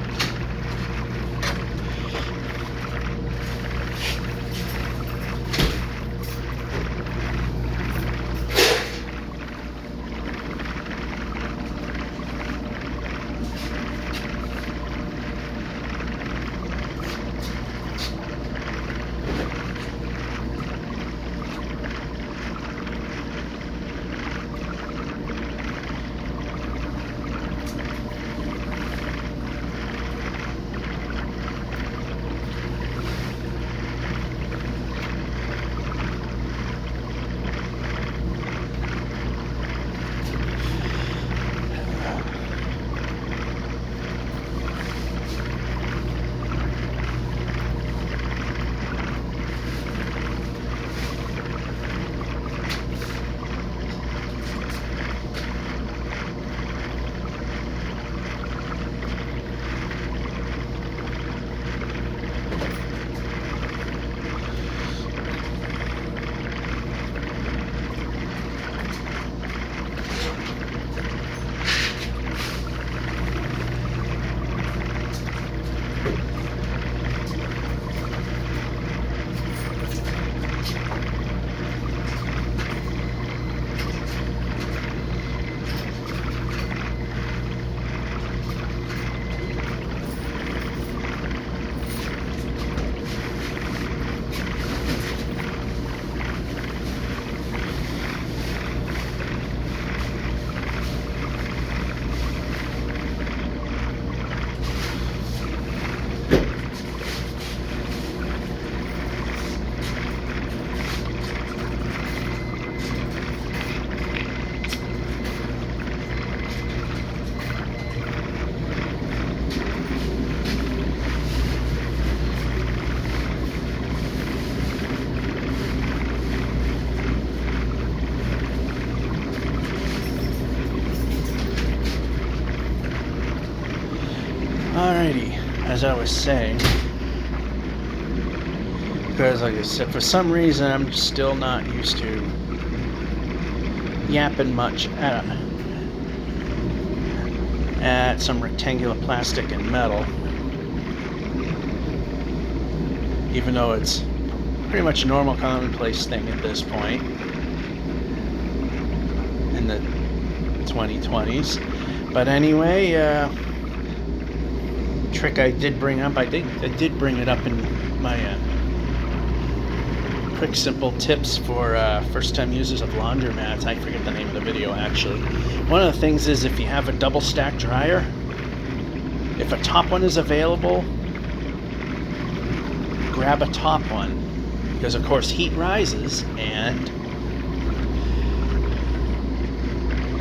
Speaker 1: alrighty, as I was saying, because like I said, for some reason I'm still not used to yapping much at some rectangular plastic and metal, even though it's pretty much a normal commonplace thing at this point in the 2020s. But anyway, trick I did bring up, I did bring it up in my quick simple tips for first time users of laundromats. I forget the name of the video actually. One of the things is, if you have a double stack dryer, if a top one is available, grab a top one, because of course heat rises and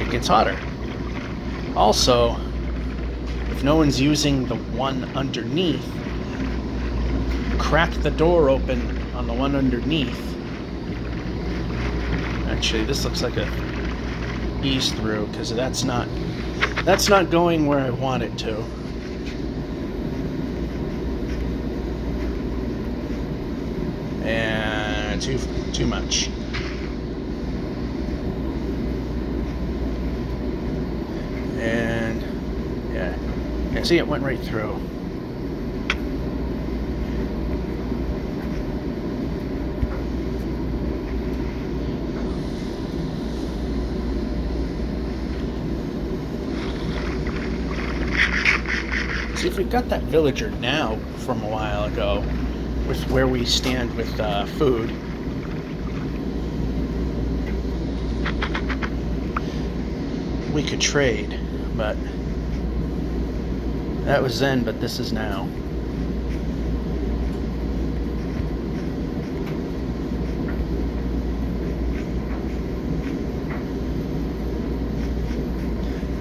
Speaker 1: it gets hotter. Also, if no one's using the one underneath, crack the door open on the one underneath. Actually, this looks like a ease through, because that's not going where I want it to. And too much. And yeah, see, it went right through. See, if we got that villager now from a while ago, with where we stand with food, we could trade, but that was then, but this is now.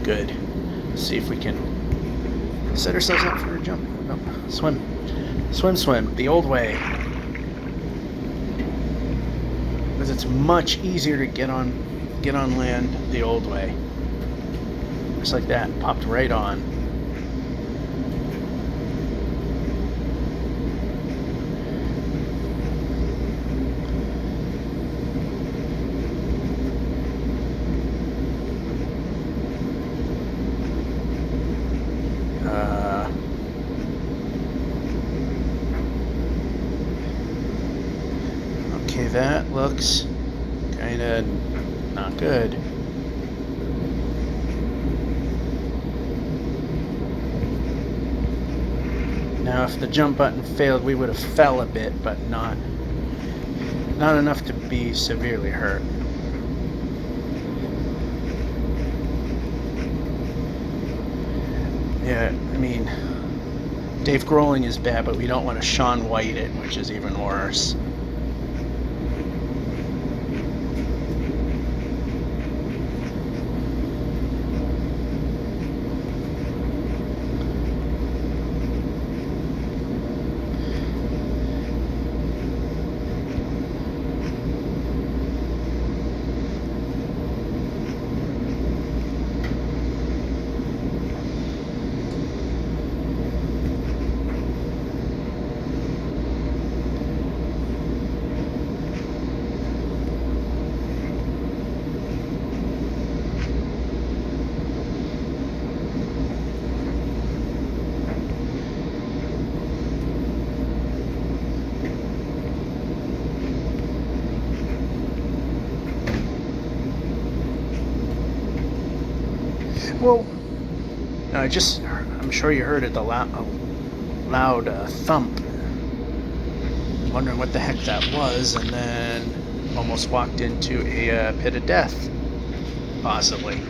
Speaker 1: Good. Let's see if we can set ourselves up for a jump. Nope. Swim. Swim. The old way. Because it's much easier to get on get on land the old way. Just like that, popped right on. Okay, that looks kind of not good. Now, if the jump button failed, we would have fell a bit, but not enough to be severely hurt. Yeah, I mean, Dave Groening is bad, but we don't want to Shaun White it, which is even worse. Well, I'm sure you heard it, the loud thump. Wondering what the heck that was, and then almost walked into a pit of death, possibly.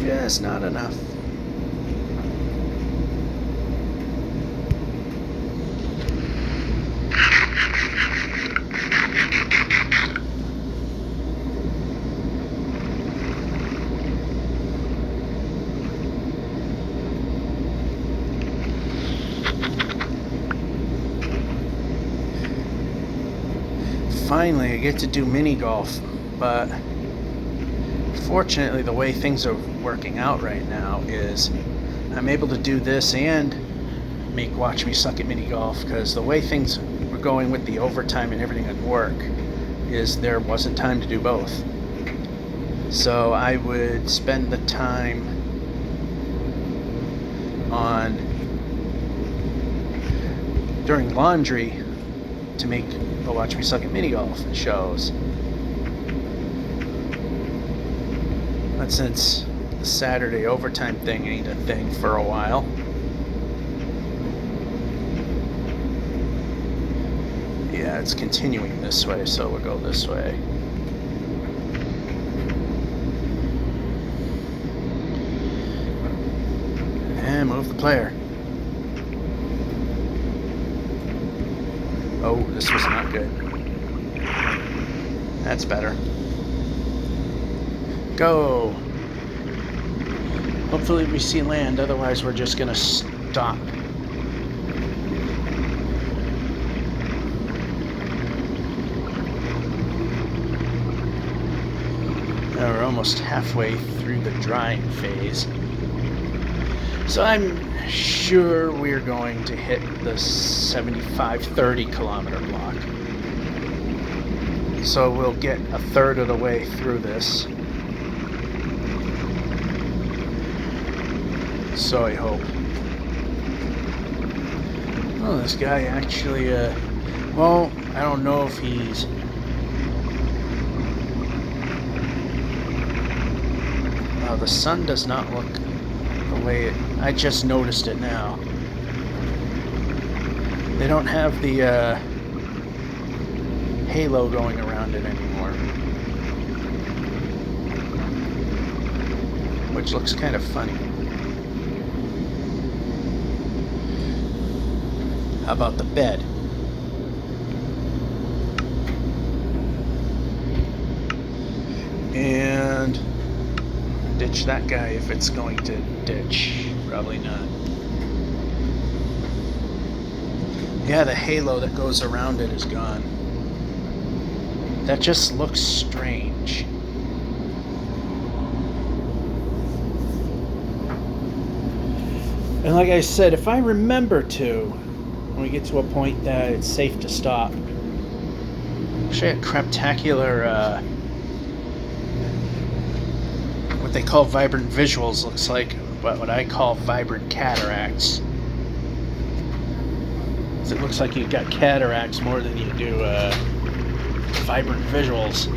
Speaker 1: Just not enough. Finally, I get to do mini golf, but fortunately the way things are working out right now is I'm able to do this and make Watch Me Suck at Mini Golf, because the way things were going with the overtime and everything at work is there wasn't time to do both. So I would spend the time during laundry to make the Watch Me Suck at Mini Golf shows. But since the Saturday overtime thing ain't a thing for a while, yeah, it's continuing this way, so we'll go this way. And move the player. Oh, this was not good. That's better. Go! Hopefully we see land, otherwise we're just gonna stop. Now we're almost halfway through the drying phase. So I'm sure we're going to hit the 75-30 kilometer block. So we'll get a third of the way through this. So I hope. Oh, this guy actually, well, I don't know if he's... the sun does not look the way it... I just noticed it now. They don't have the halo going around it anymore, which looks kind of funny. How about the bed? And ditch that guy if it's going to ditch. Probably not. Yeah, the halo that goes around it is gone. That just looks strange. And like I said, if I remember to, when we get to a point that it's safe to stop, actually a craptacular, what they call vibrant visuals looks like what I call vibrant cataracts. It looks like you've got cataracts more than you do vibrant visuals.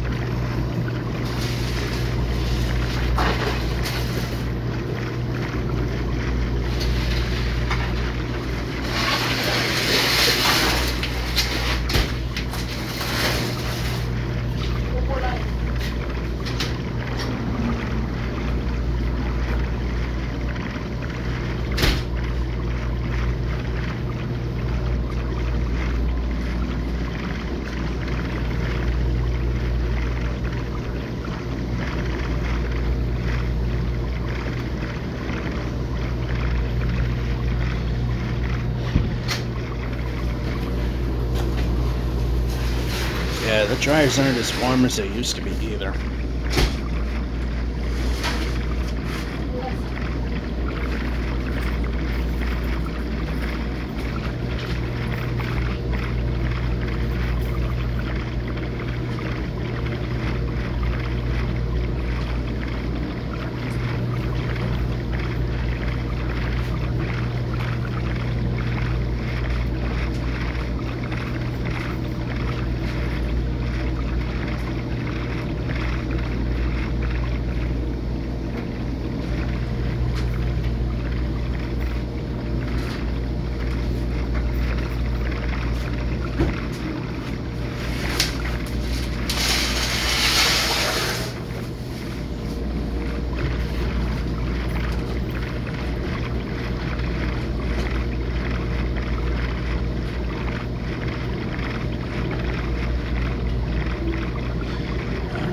Speaker 1: Yeah, the dryers aren't as warm as they used to be either.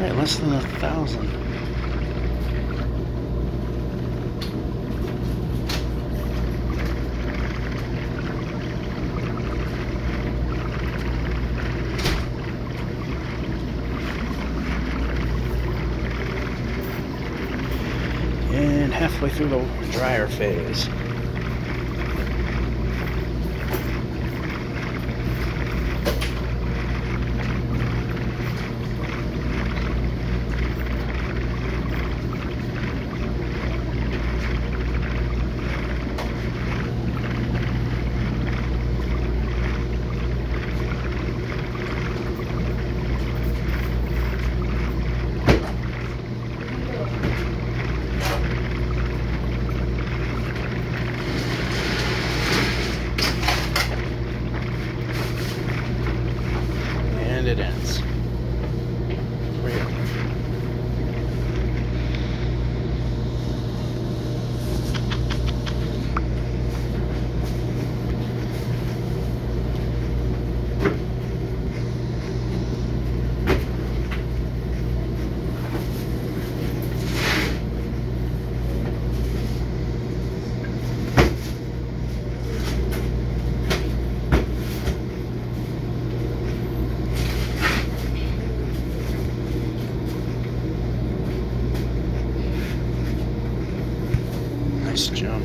Speaker 1: Alright, less than 1,000. And halfway through the dryer phase. It ends. REoL. Nice jump.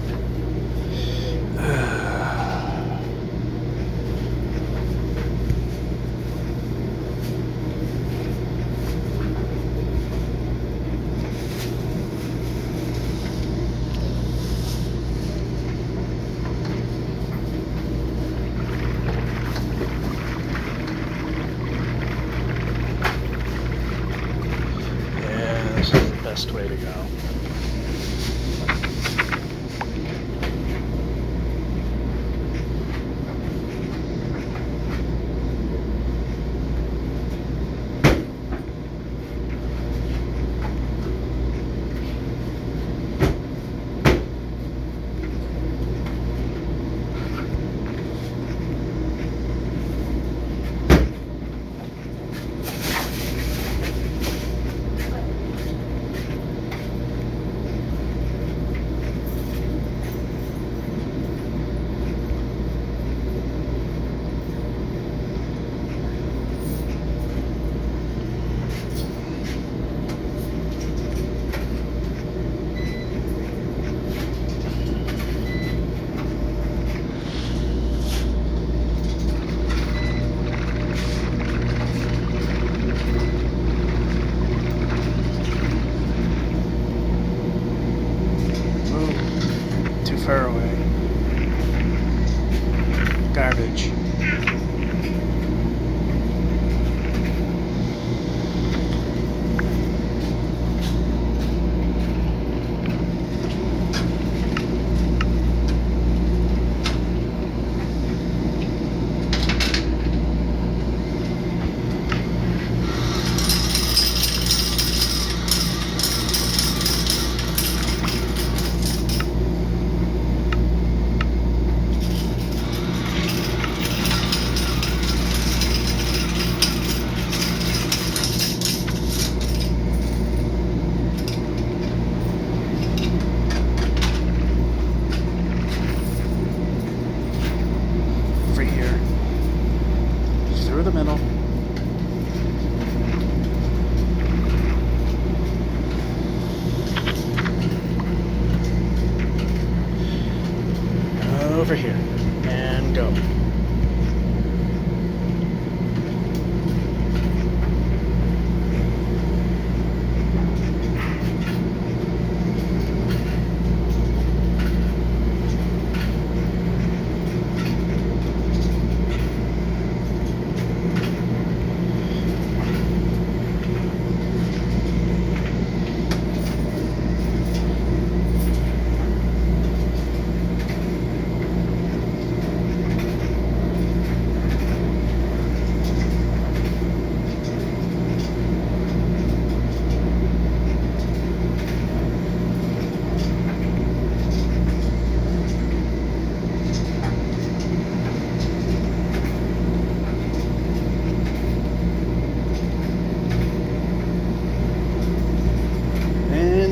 Speaker 1: Yeah, this is the best way to go.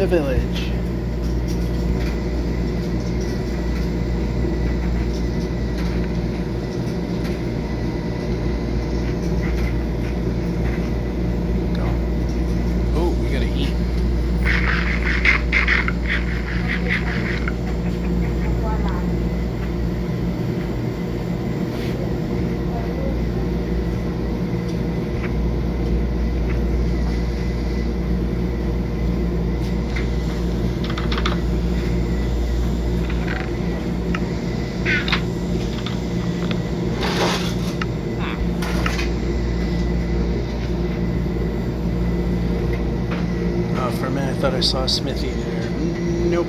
Speaker 1: the village. Go. Oh, we gotta eat. Oh, for a minute I thought I saw Smithy there. Nope.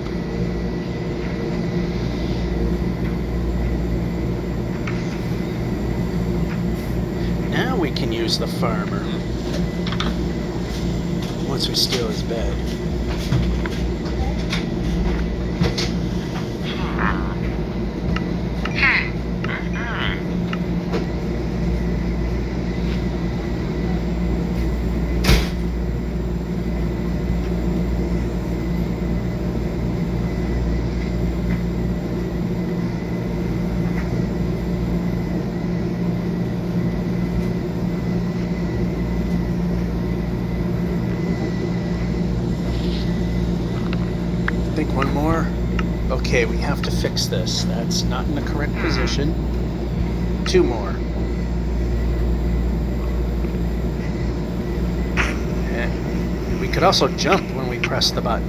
Speaker 1: Now we can use the farmer. Once we steal his bed. I think one more. Okay, we have to fix this. That's not in the correct position. Two more. And we could also jump when we press the button.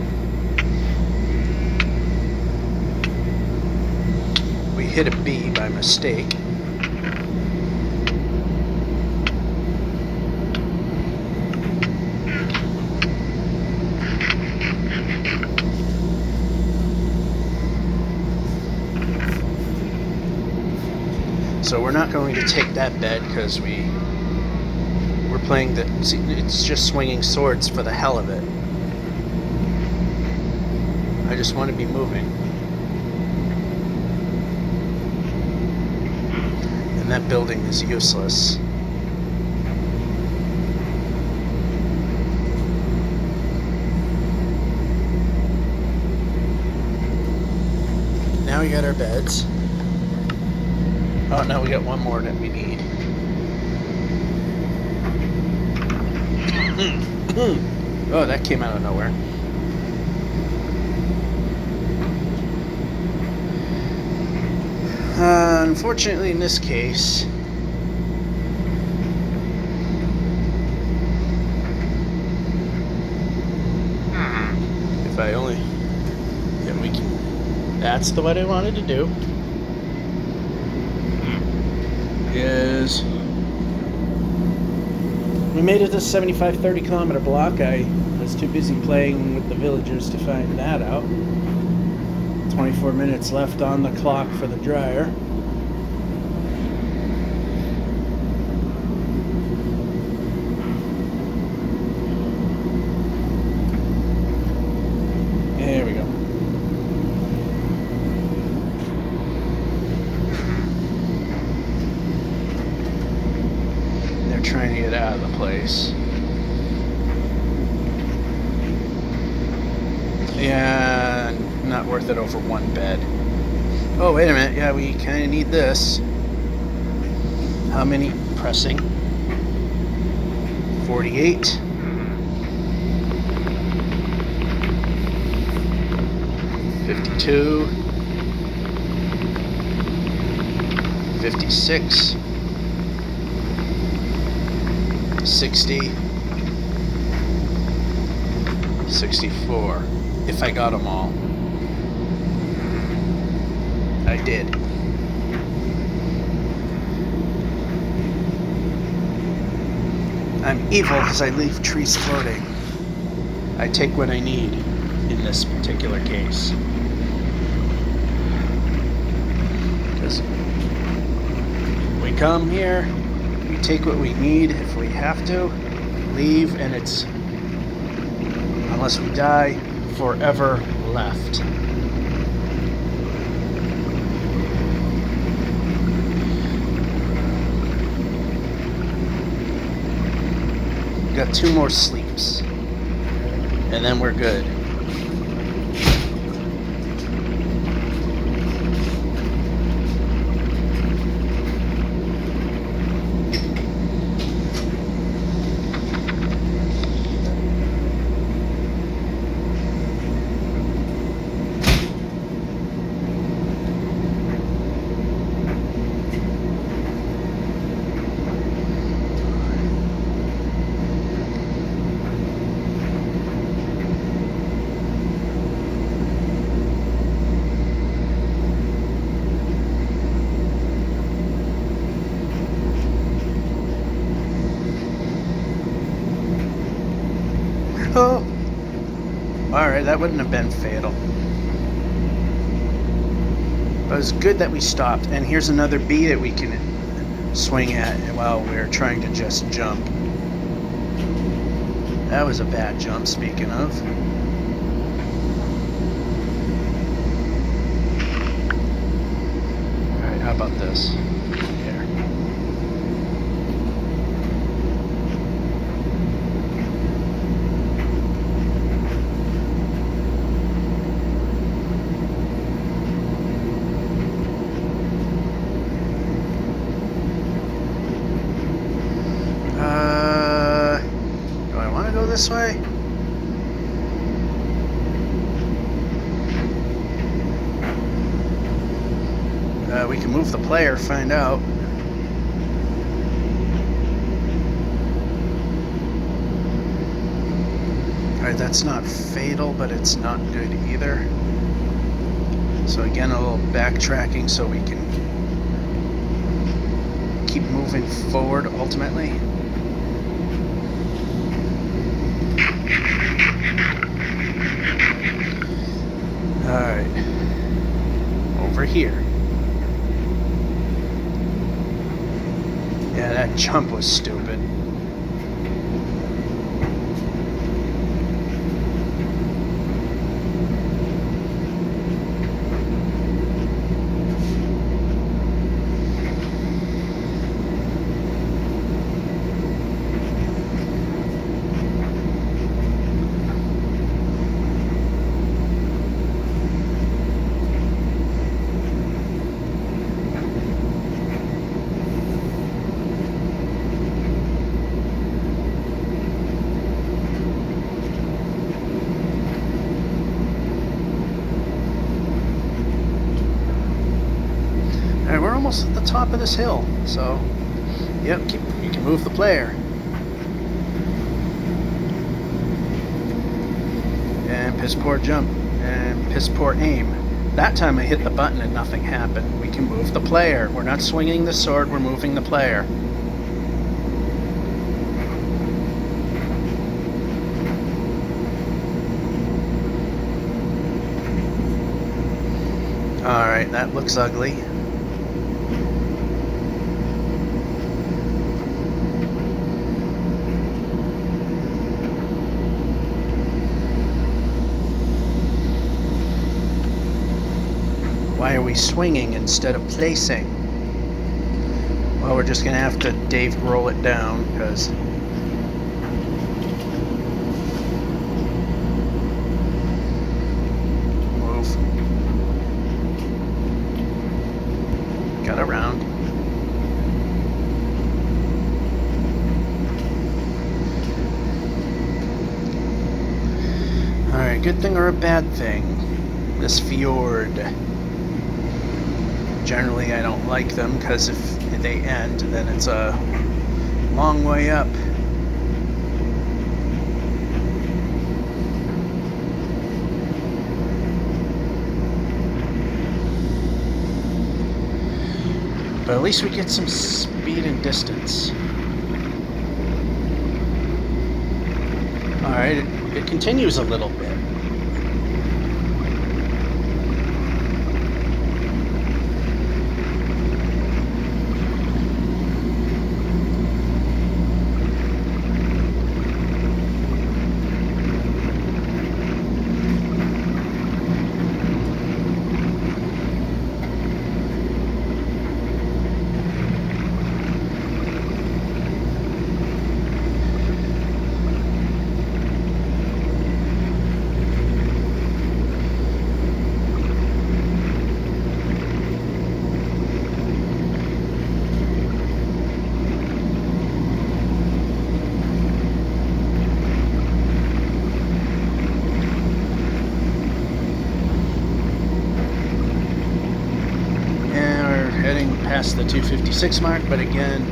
Speaker 1: We hit a B by mistake. So we're not going to take that bed because we're playing the. See, it's just swinging swords for the hell of it. I just want to be moving. And that building is useless. Now we got our beds. Oh, now we got one more that we need. Oh, that came out of nowhere. Unfortunately, in this case, if I only, yeah, we can. That's the what I wanted to do. Is we made it to 30 kilometer block. I was too busy playing with the villagers to find that out. 24 minutes left on the clock for the dryer. There we go. Trying to get out of the place. Yeah, not worth it over one bed. Oh, wait a minute. Yeah, we kind of need this. How many pressing? 48. 52. 56. 60, 64, if I got them all. I did. I'm evil because I leave trees floating. I take what I need in this particular case. Because we come here, we take what we need if we have to, leave, and it's, unless we die, forever left. Got 2 more sleeps, and then we're good. Oh! Alright, that wouldn't have been fatal. But it was good that we stopped. And here's another bee that we can swing at while we're trying to just jump. That was a bad jump, speaking of. Alright, how about this? Here. Do I want to go this way? We can move the player, find out. Alright, that's not fatal, but it's not good either. So again, a little backtracking so we can keep moving forward ultimately. Alright. Over here. Yeah, that jump was stupid. We're almost at the top of this hill, so yep, you can move the player. And piss poor jump, and piss poor aim. That time I hit the button and nothing happened. We can move the player. We're not swinging the sword, we're moving the player. Alright, that looks ugly. Why are we swinging instead of placing? Well, we're just gonna have to Dave roll it down, because move. Got around. Alright, good thing or a bad thing? This fjord. Generally, I don't like them, because if they end, then it's a long way up. But at least we get some speed and distance. Alright, it continues a little bit. Past the 256 mark, but again,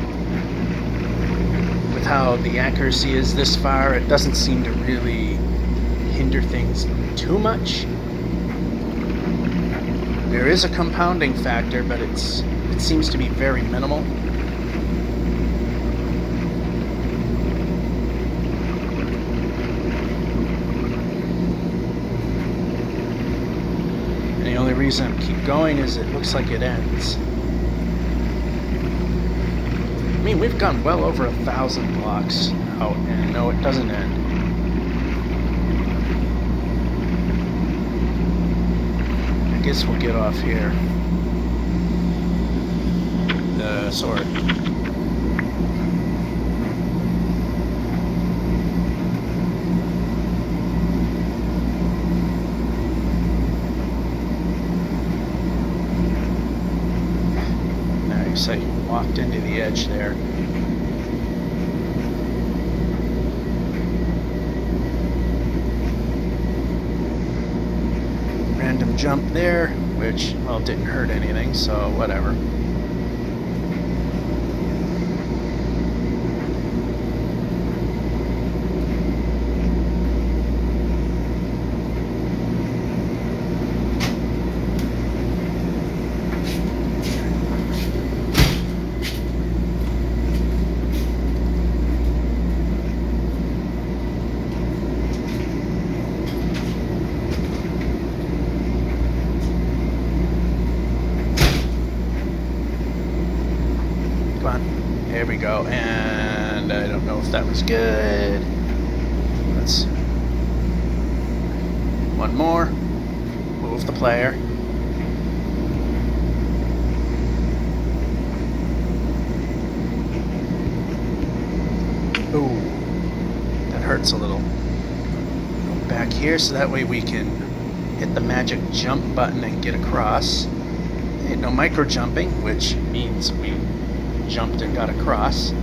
Speaker 1: with how the accuracy is this far, it doesn't seem to really hinder things too much. There is a compounding factor, but it seems to be very minimal. reason I keep going is it looks like it ends. I mean, we've gone well over 1,000 blocks out, and no, it doesn't end. I guess we'll get off here. The sword. Nice, I walked into the edge there. Random jump there, which, well, didn't hurt anything, so whatever. Come on. There we go. And I don't know if that was good. Let's... One more. Move the player. Ooh. That hurts a little. Go back here so that way we can hit the magic jump button and get across. Ain't no micro jumping, which means we jumped and got across.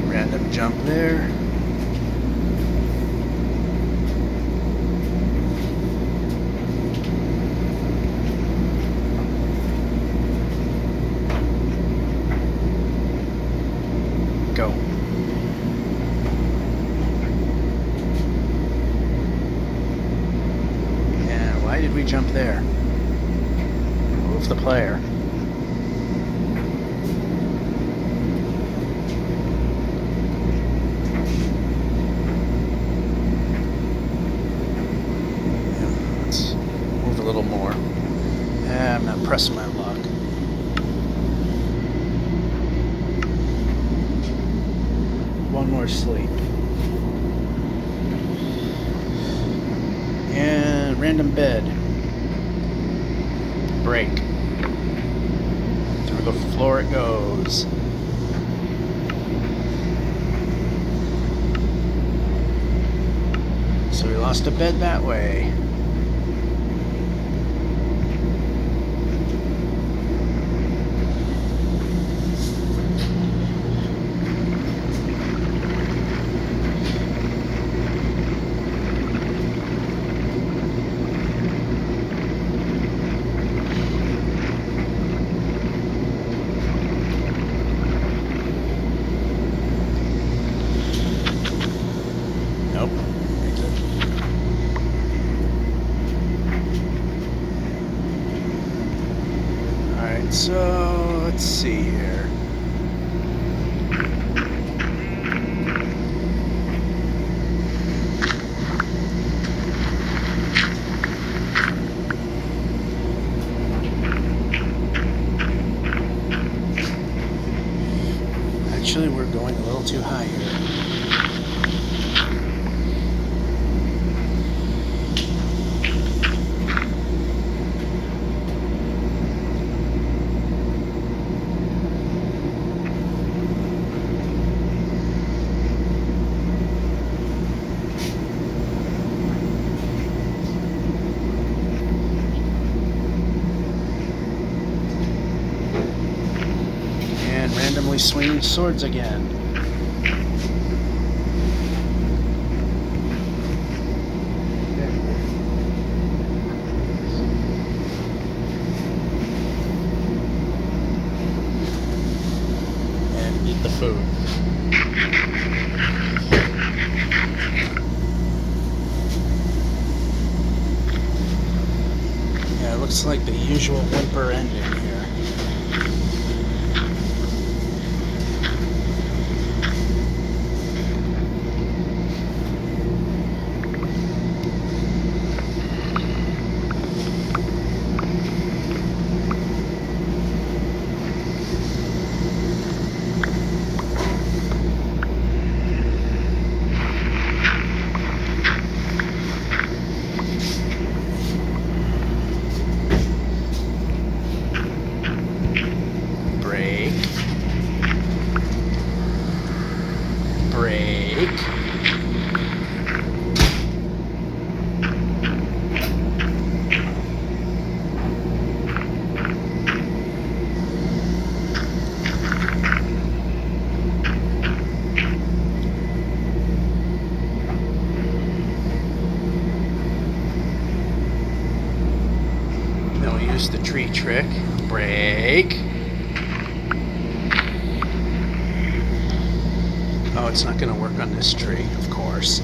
Speaker 1: Random jump there. Go. And why did we jump there? Move the player. Let's move a little more. I'm not pressing my luck. One more sleep. And random bed. Break. Through the floor it goes. So we lost a bed that way. Nope. Alright, so let's see here. Actually, we're going a little too high here. swinging swords again. And eat the food. Yeah, it looks like the usual whimper ending here. Brake. Then we use the tree trick. Brake. Oh, it's not going to work on this tree, of course.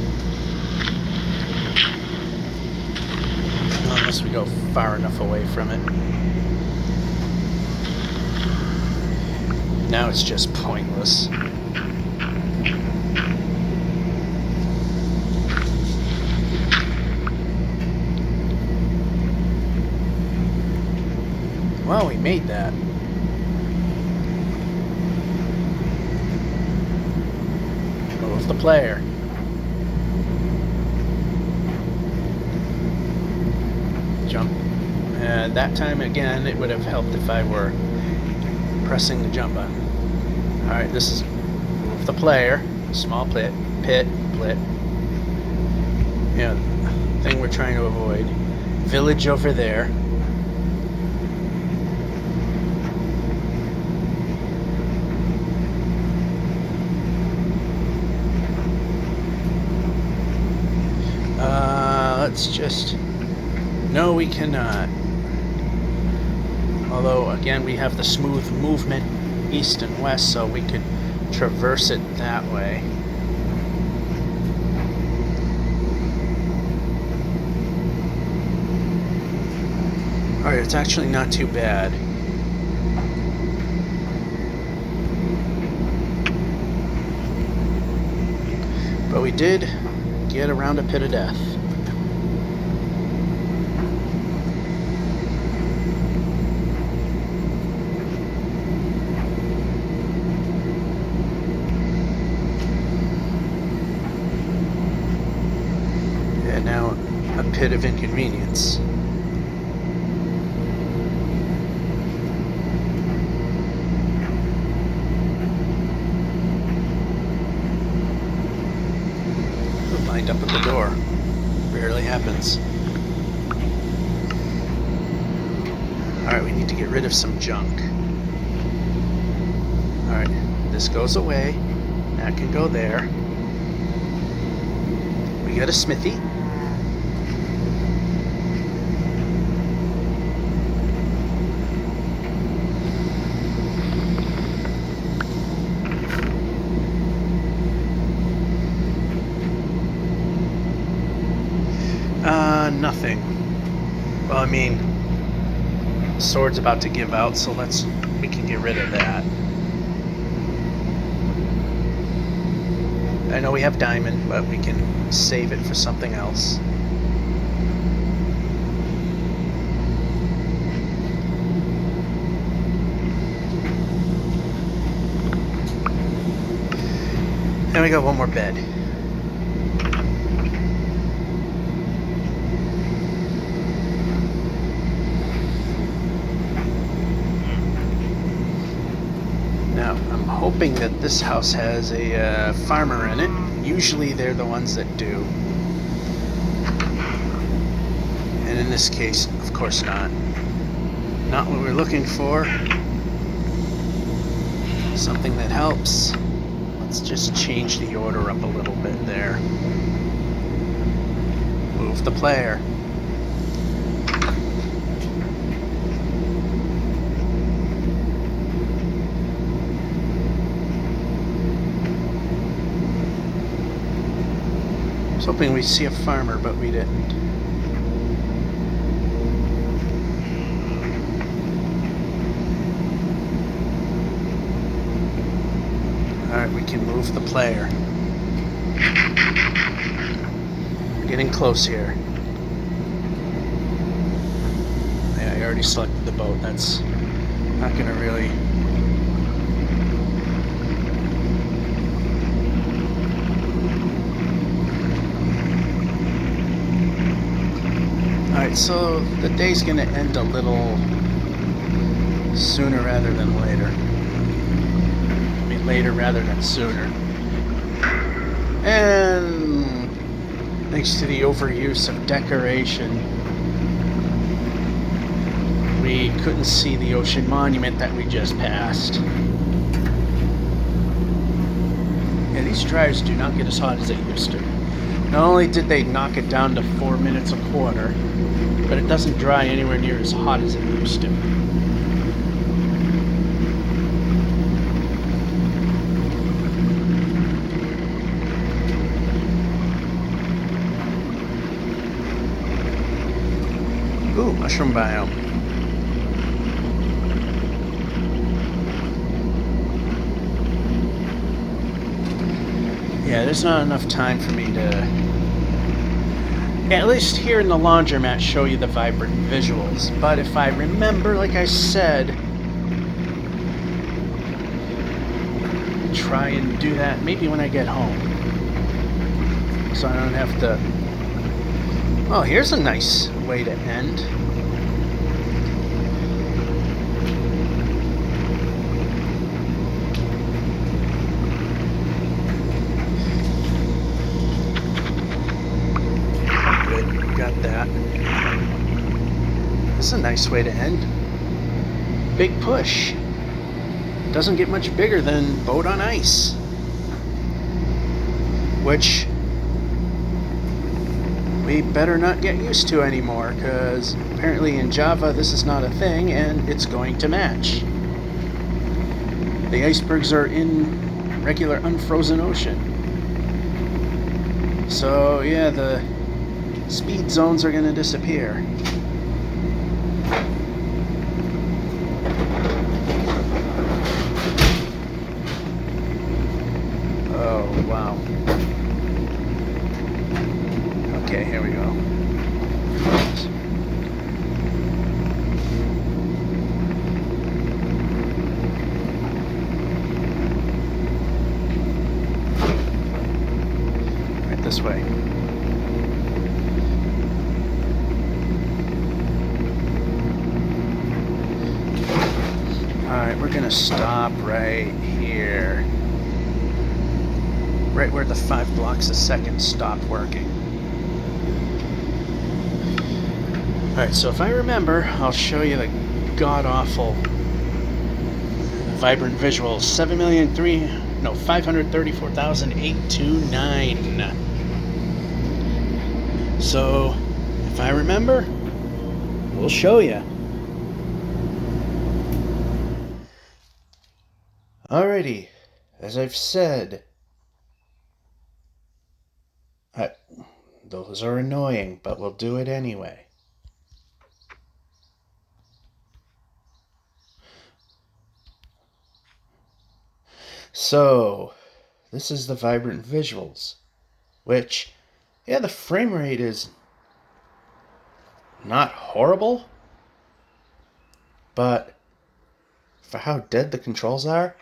Speaker 1: Unless we go far enough away from it. Now it's just pointless. Well, we made that. Move the player. Jump. That time again, it would have helped if I were pressing the jump button. Alright, this is move the player. Small plit. Yeah, thing we're trying to avoid. Village over there. Let's just... No, we cannot. Although, again, we have the smooth movement east and west, so we could traverse it that way. Alright, it's actually not too bad. But we did get around a pit of death. And now a pit of inconvenience. Lined up at the door. Rarely happens. Alright, we need to get rid of some junk. Alright, this goes away. That can go there. We got a smithy. Nothing. Well, I mean, the sword's about to give out, so we can get rid of that. I know we have diamond, but we can save it for something else. And we got one more bed. Now, I'm hoping that this house has a farmer in it. Usually they're the ones that do. And in this case, of course not. Not what we're looking for. something that helps. Let's just change the order up a little bit there. Move the player. I was hoping we'd see a farmer, but we didn't. Alright, we can move the player. We're getting close here. Yeah, I already selected the boat. That's not gonna really... Alright, so the day's gonna end a little sooner rather than later. I mean, later rather than sooner. And thanks to the overuse of decoration, we couldn't see the ocean monument that we just passed. Yeah, these dryers do not get as hot as they used to. Not only did they knock it down to 4 minutes a quarter, but it doesn't dry anywhere near as hot as it used to. Ooh, mushroom biome. Yeah, there's not enough time for me to, at least here in the laundromat, show you the vibrant visuals. But if I remember, like I said, try and do that maybe when I get home, so I don't have to... Oh, here's a nice way to end. That. This is a nice way to end. Big push. Doesn't get much bigger than boat on ice. Which we better not get used to anymore, because apparently in Java this is not a thing and it's going to match. The icebergs are in regular unfrozen ocean. So yeah, the speed zones are going to disappear. Oh, wow. Okay, here we go. Right this way. Alright, we're gonna stop right here. Right where the 5 blocks a second stop working. Alright, so if I remember, I'll show you the god-awful vibrant visuals. 534,829. So, if I remember, we'll show you. Alrighty, as I've said, those are annoying, but we'll do it anyway. So, this is the vibrant visuals, which, yeah, the frame rate is not horrible, but for how dead the controls are,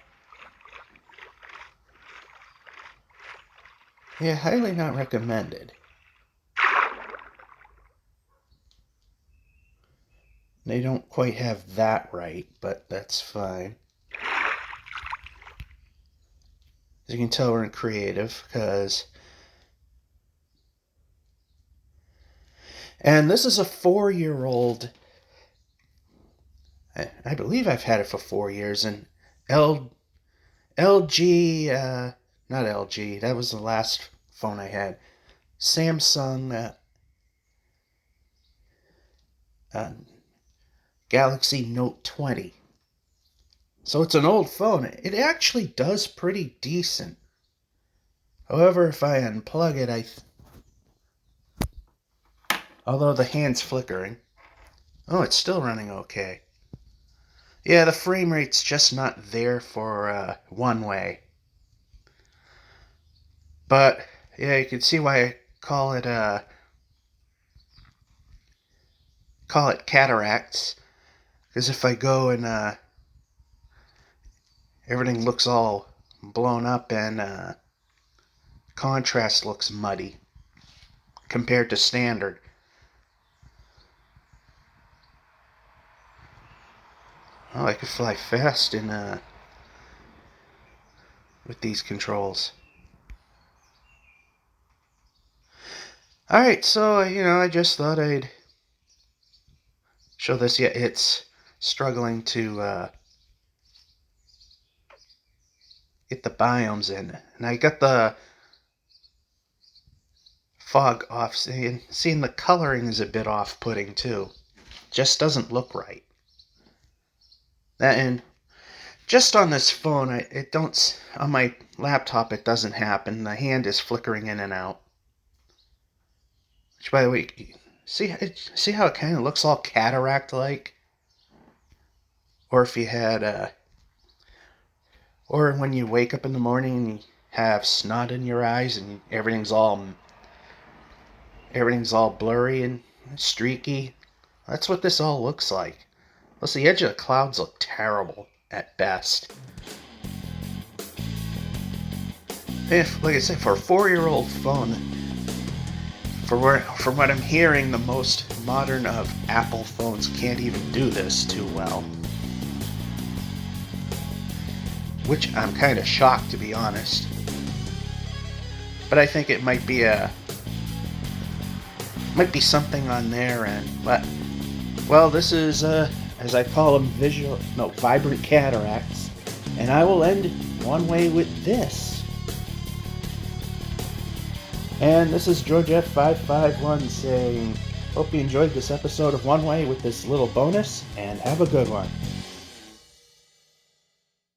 Speaker 1: yeah, highly not recommended. They don't quite have that right, but that's fine. As you can tell, we're in creative, because... And this is a 4-year-old... I believe I've had it for 4 years, and LG, not LG, that was the last phone I had. Samsung Galaxy Note 20. So it's an old phone. It actually does pretty decent. However, if I unplug it, although the hand's flickering. Oh, it's still running okay. Yeah, the frame rate's just not there for one way. But yeah, you can see why I call it cataracts. Because if I go and everything looks all blown up and contrast looks muddy compared to standard. Oh, I could fly fast in with these controls. Alright, so I just thought I'd show this. Yeah, it's struggling to get the biomes in. And I got the fog off. Seeing the coloring is a bit off-putting too. Just doesn't look right. That, and just on this phone, on my laptop it doesn't happen. The hand is flickering in and out. Which, by the way, see how it kind of looks all cataract-like? Or if you had or when you wake up in the morning and you have snot in your eyes and everything's all blurry and streaky. That's what this all looks like. Plus, the edge of the clouds look terrible at best. If, like I said, for a 4-year-old phone, from what I'm hearing, the most modern of Apple phones can't even do this too well. Which I'm kind of shocked, to be honest. But I think it might be something on their end. But, well, this is as I call them, vibrant cataracts. And I will end one way with this. And this is George F551 saying, hope you enjoyed this episode of One Way with this little bonus, and have a good one.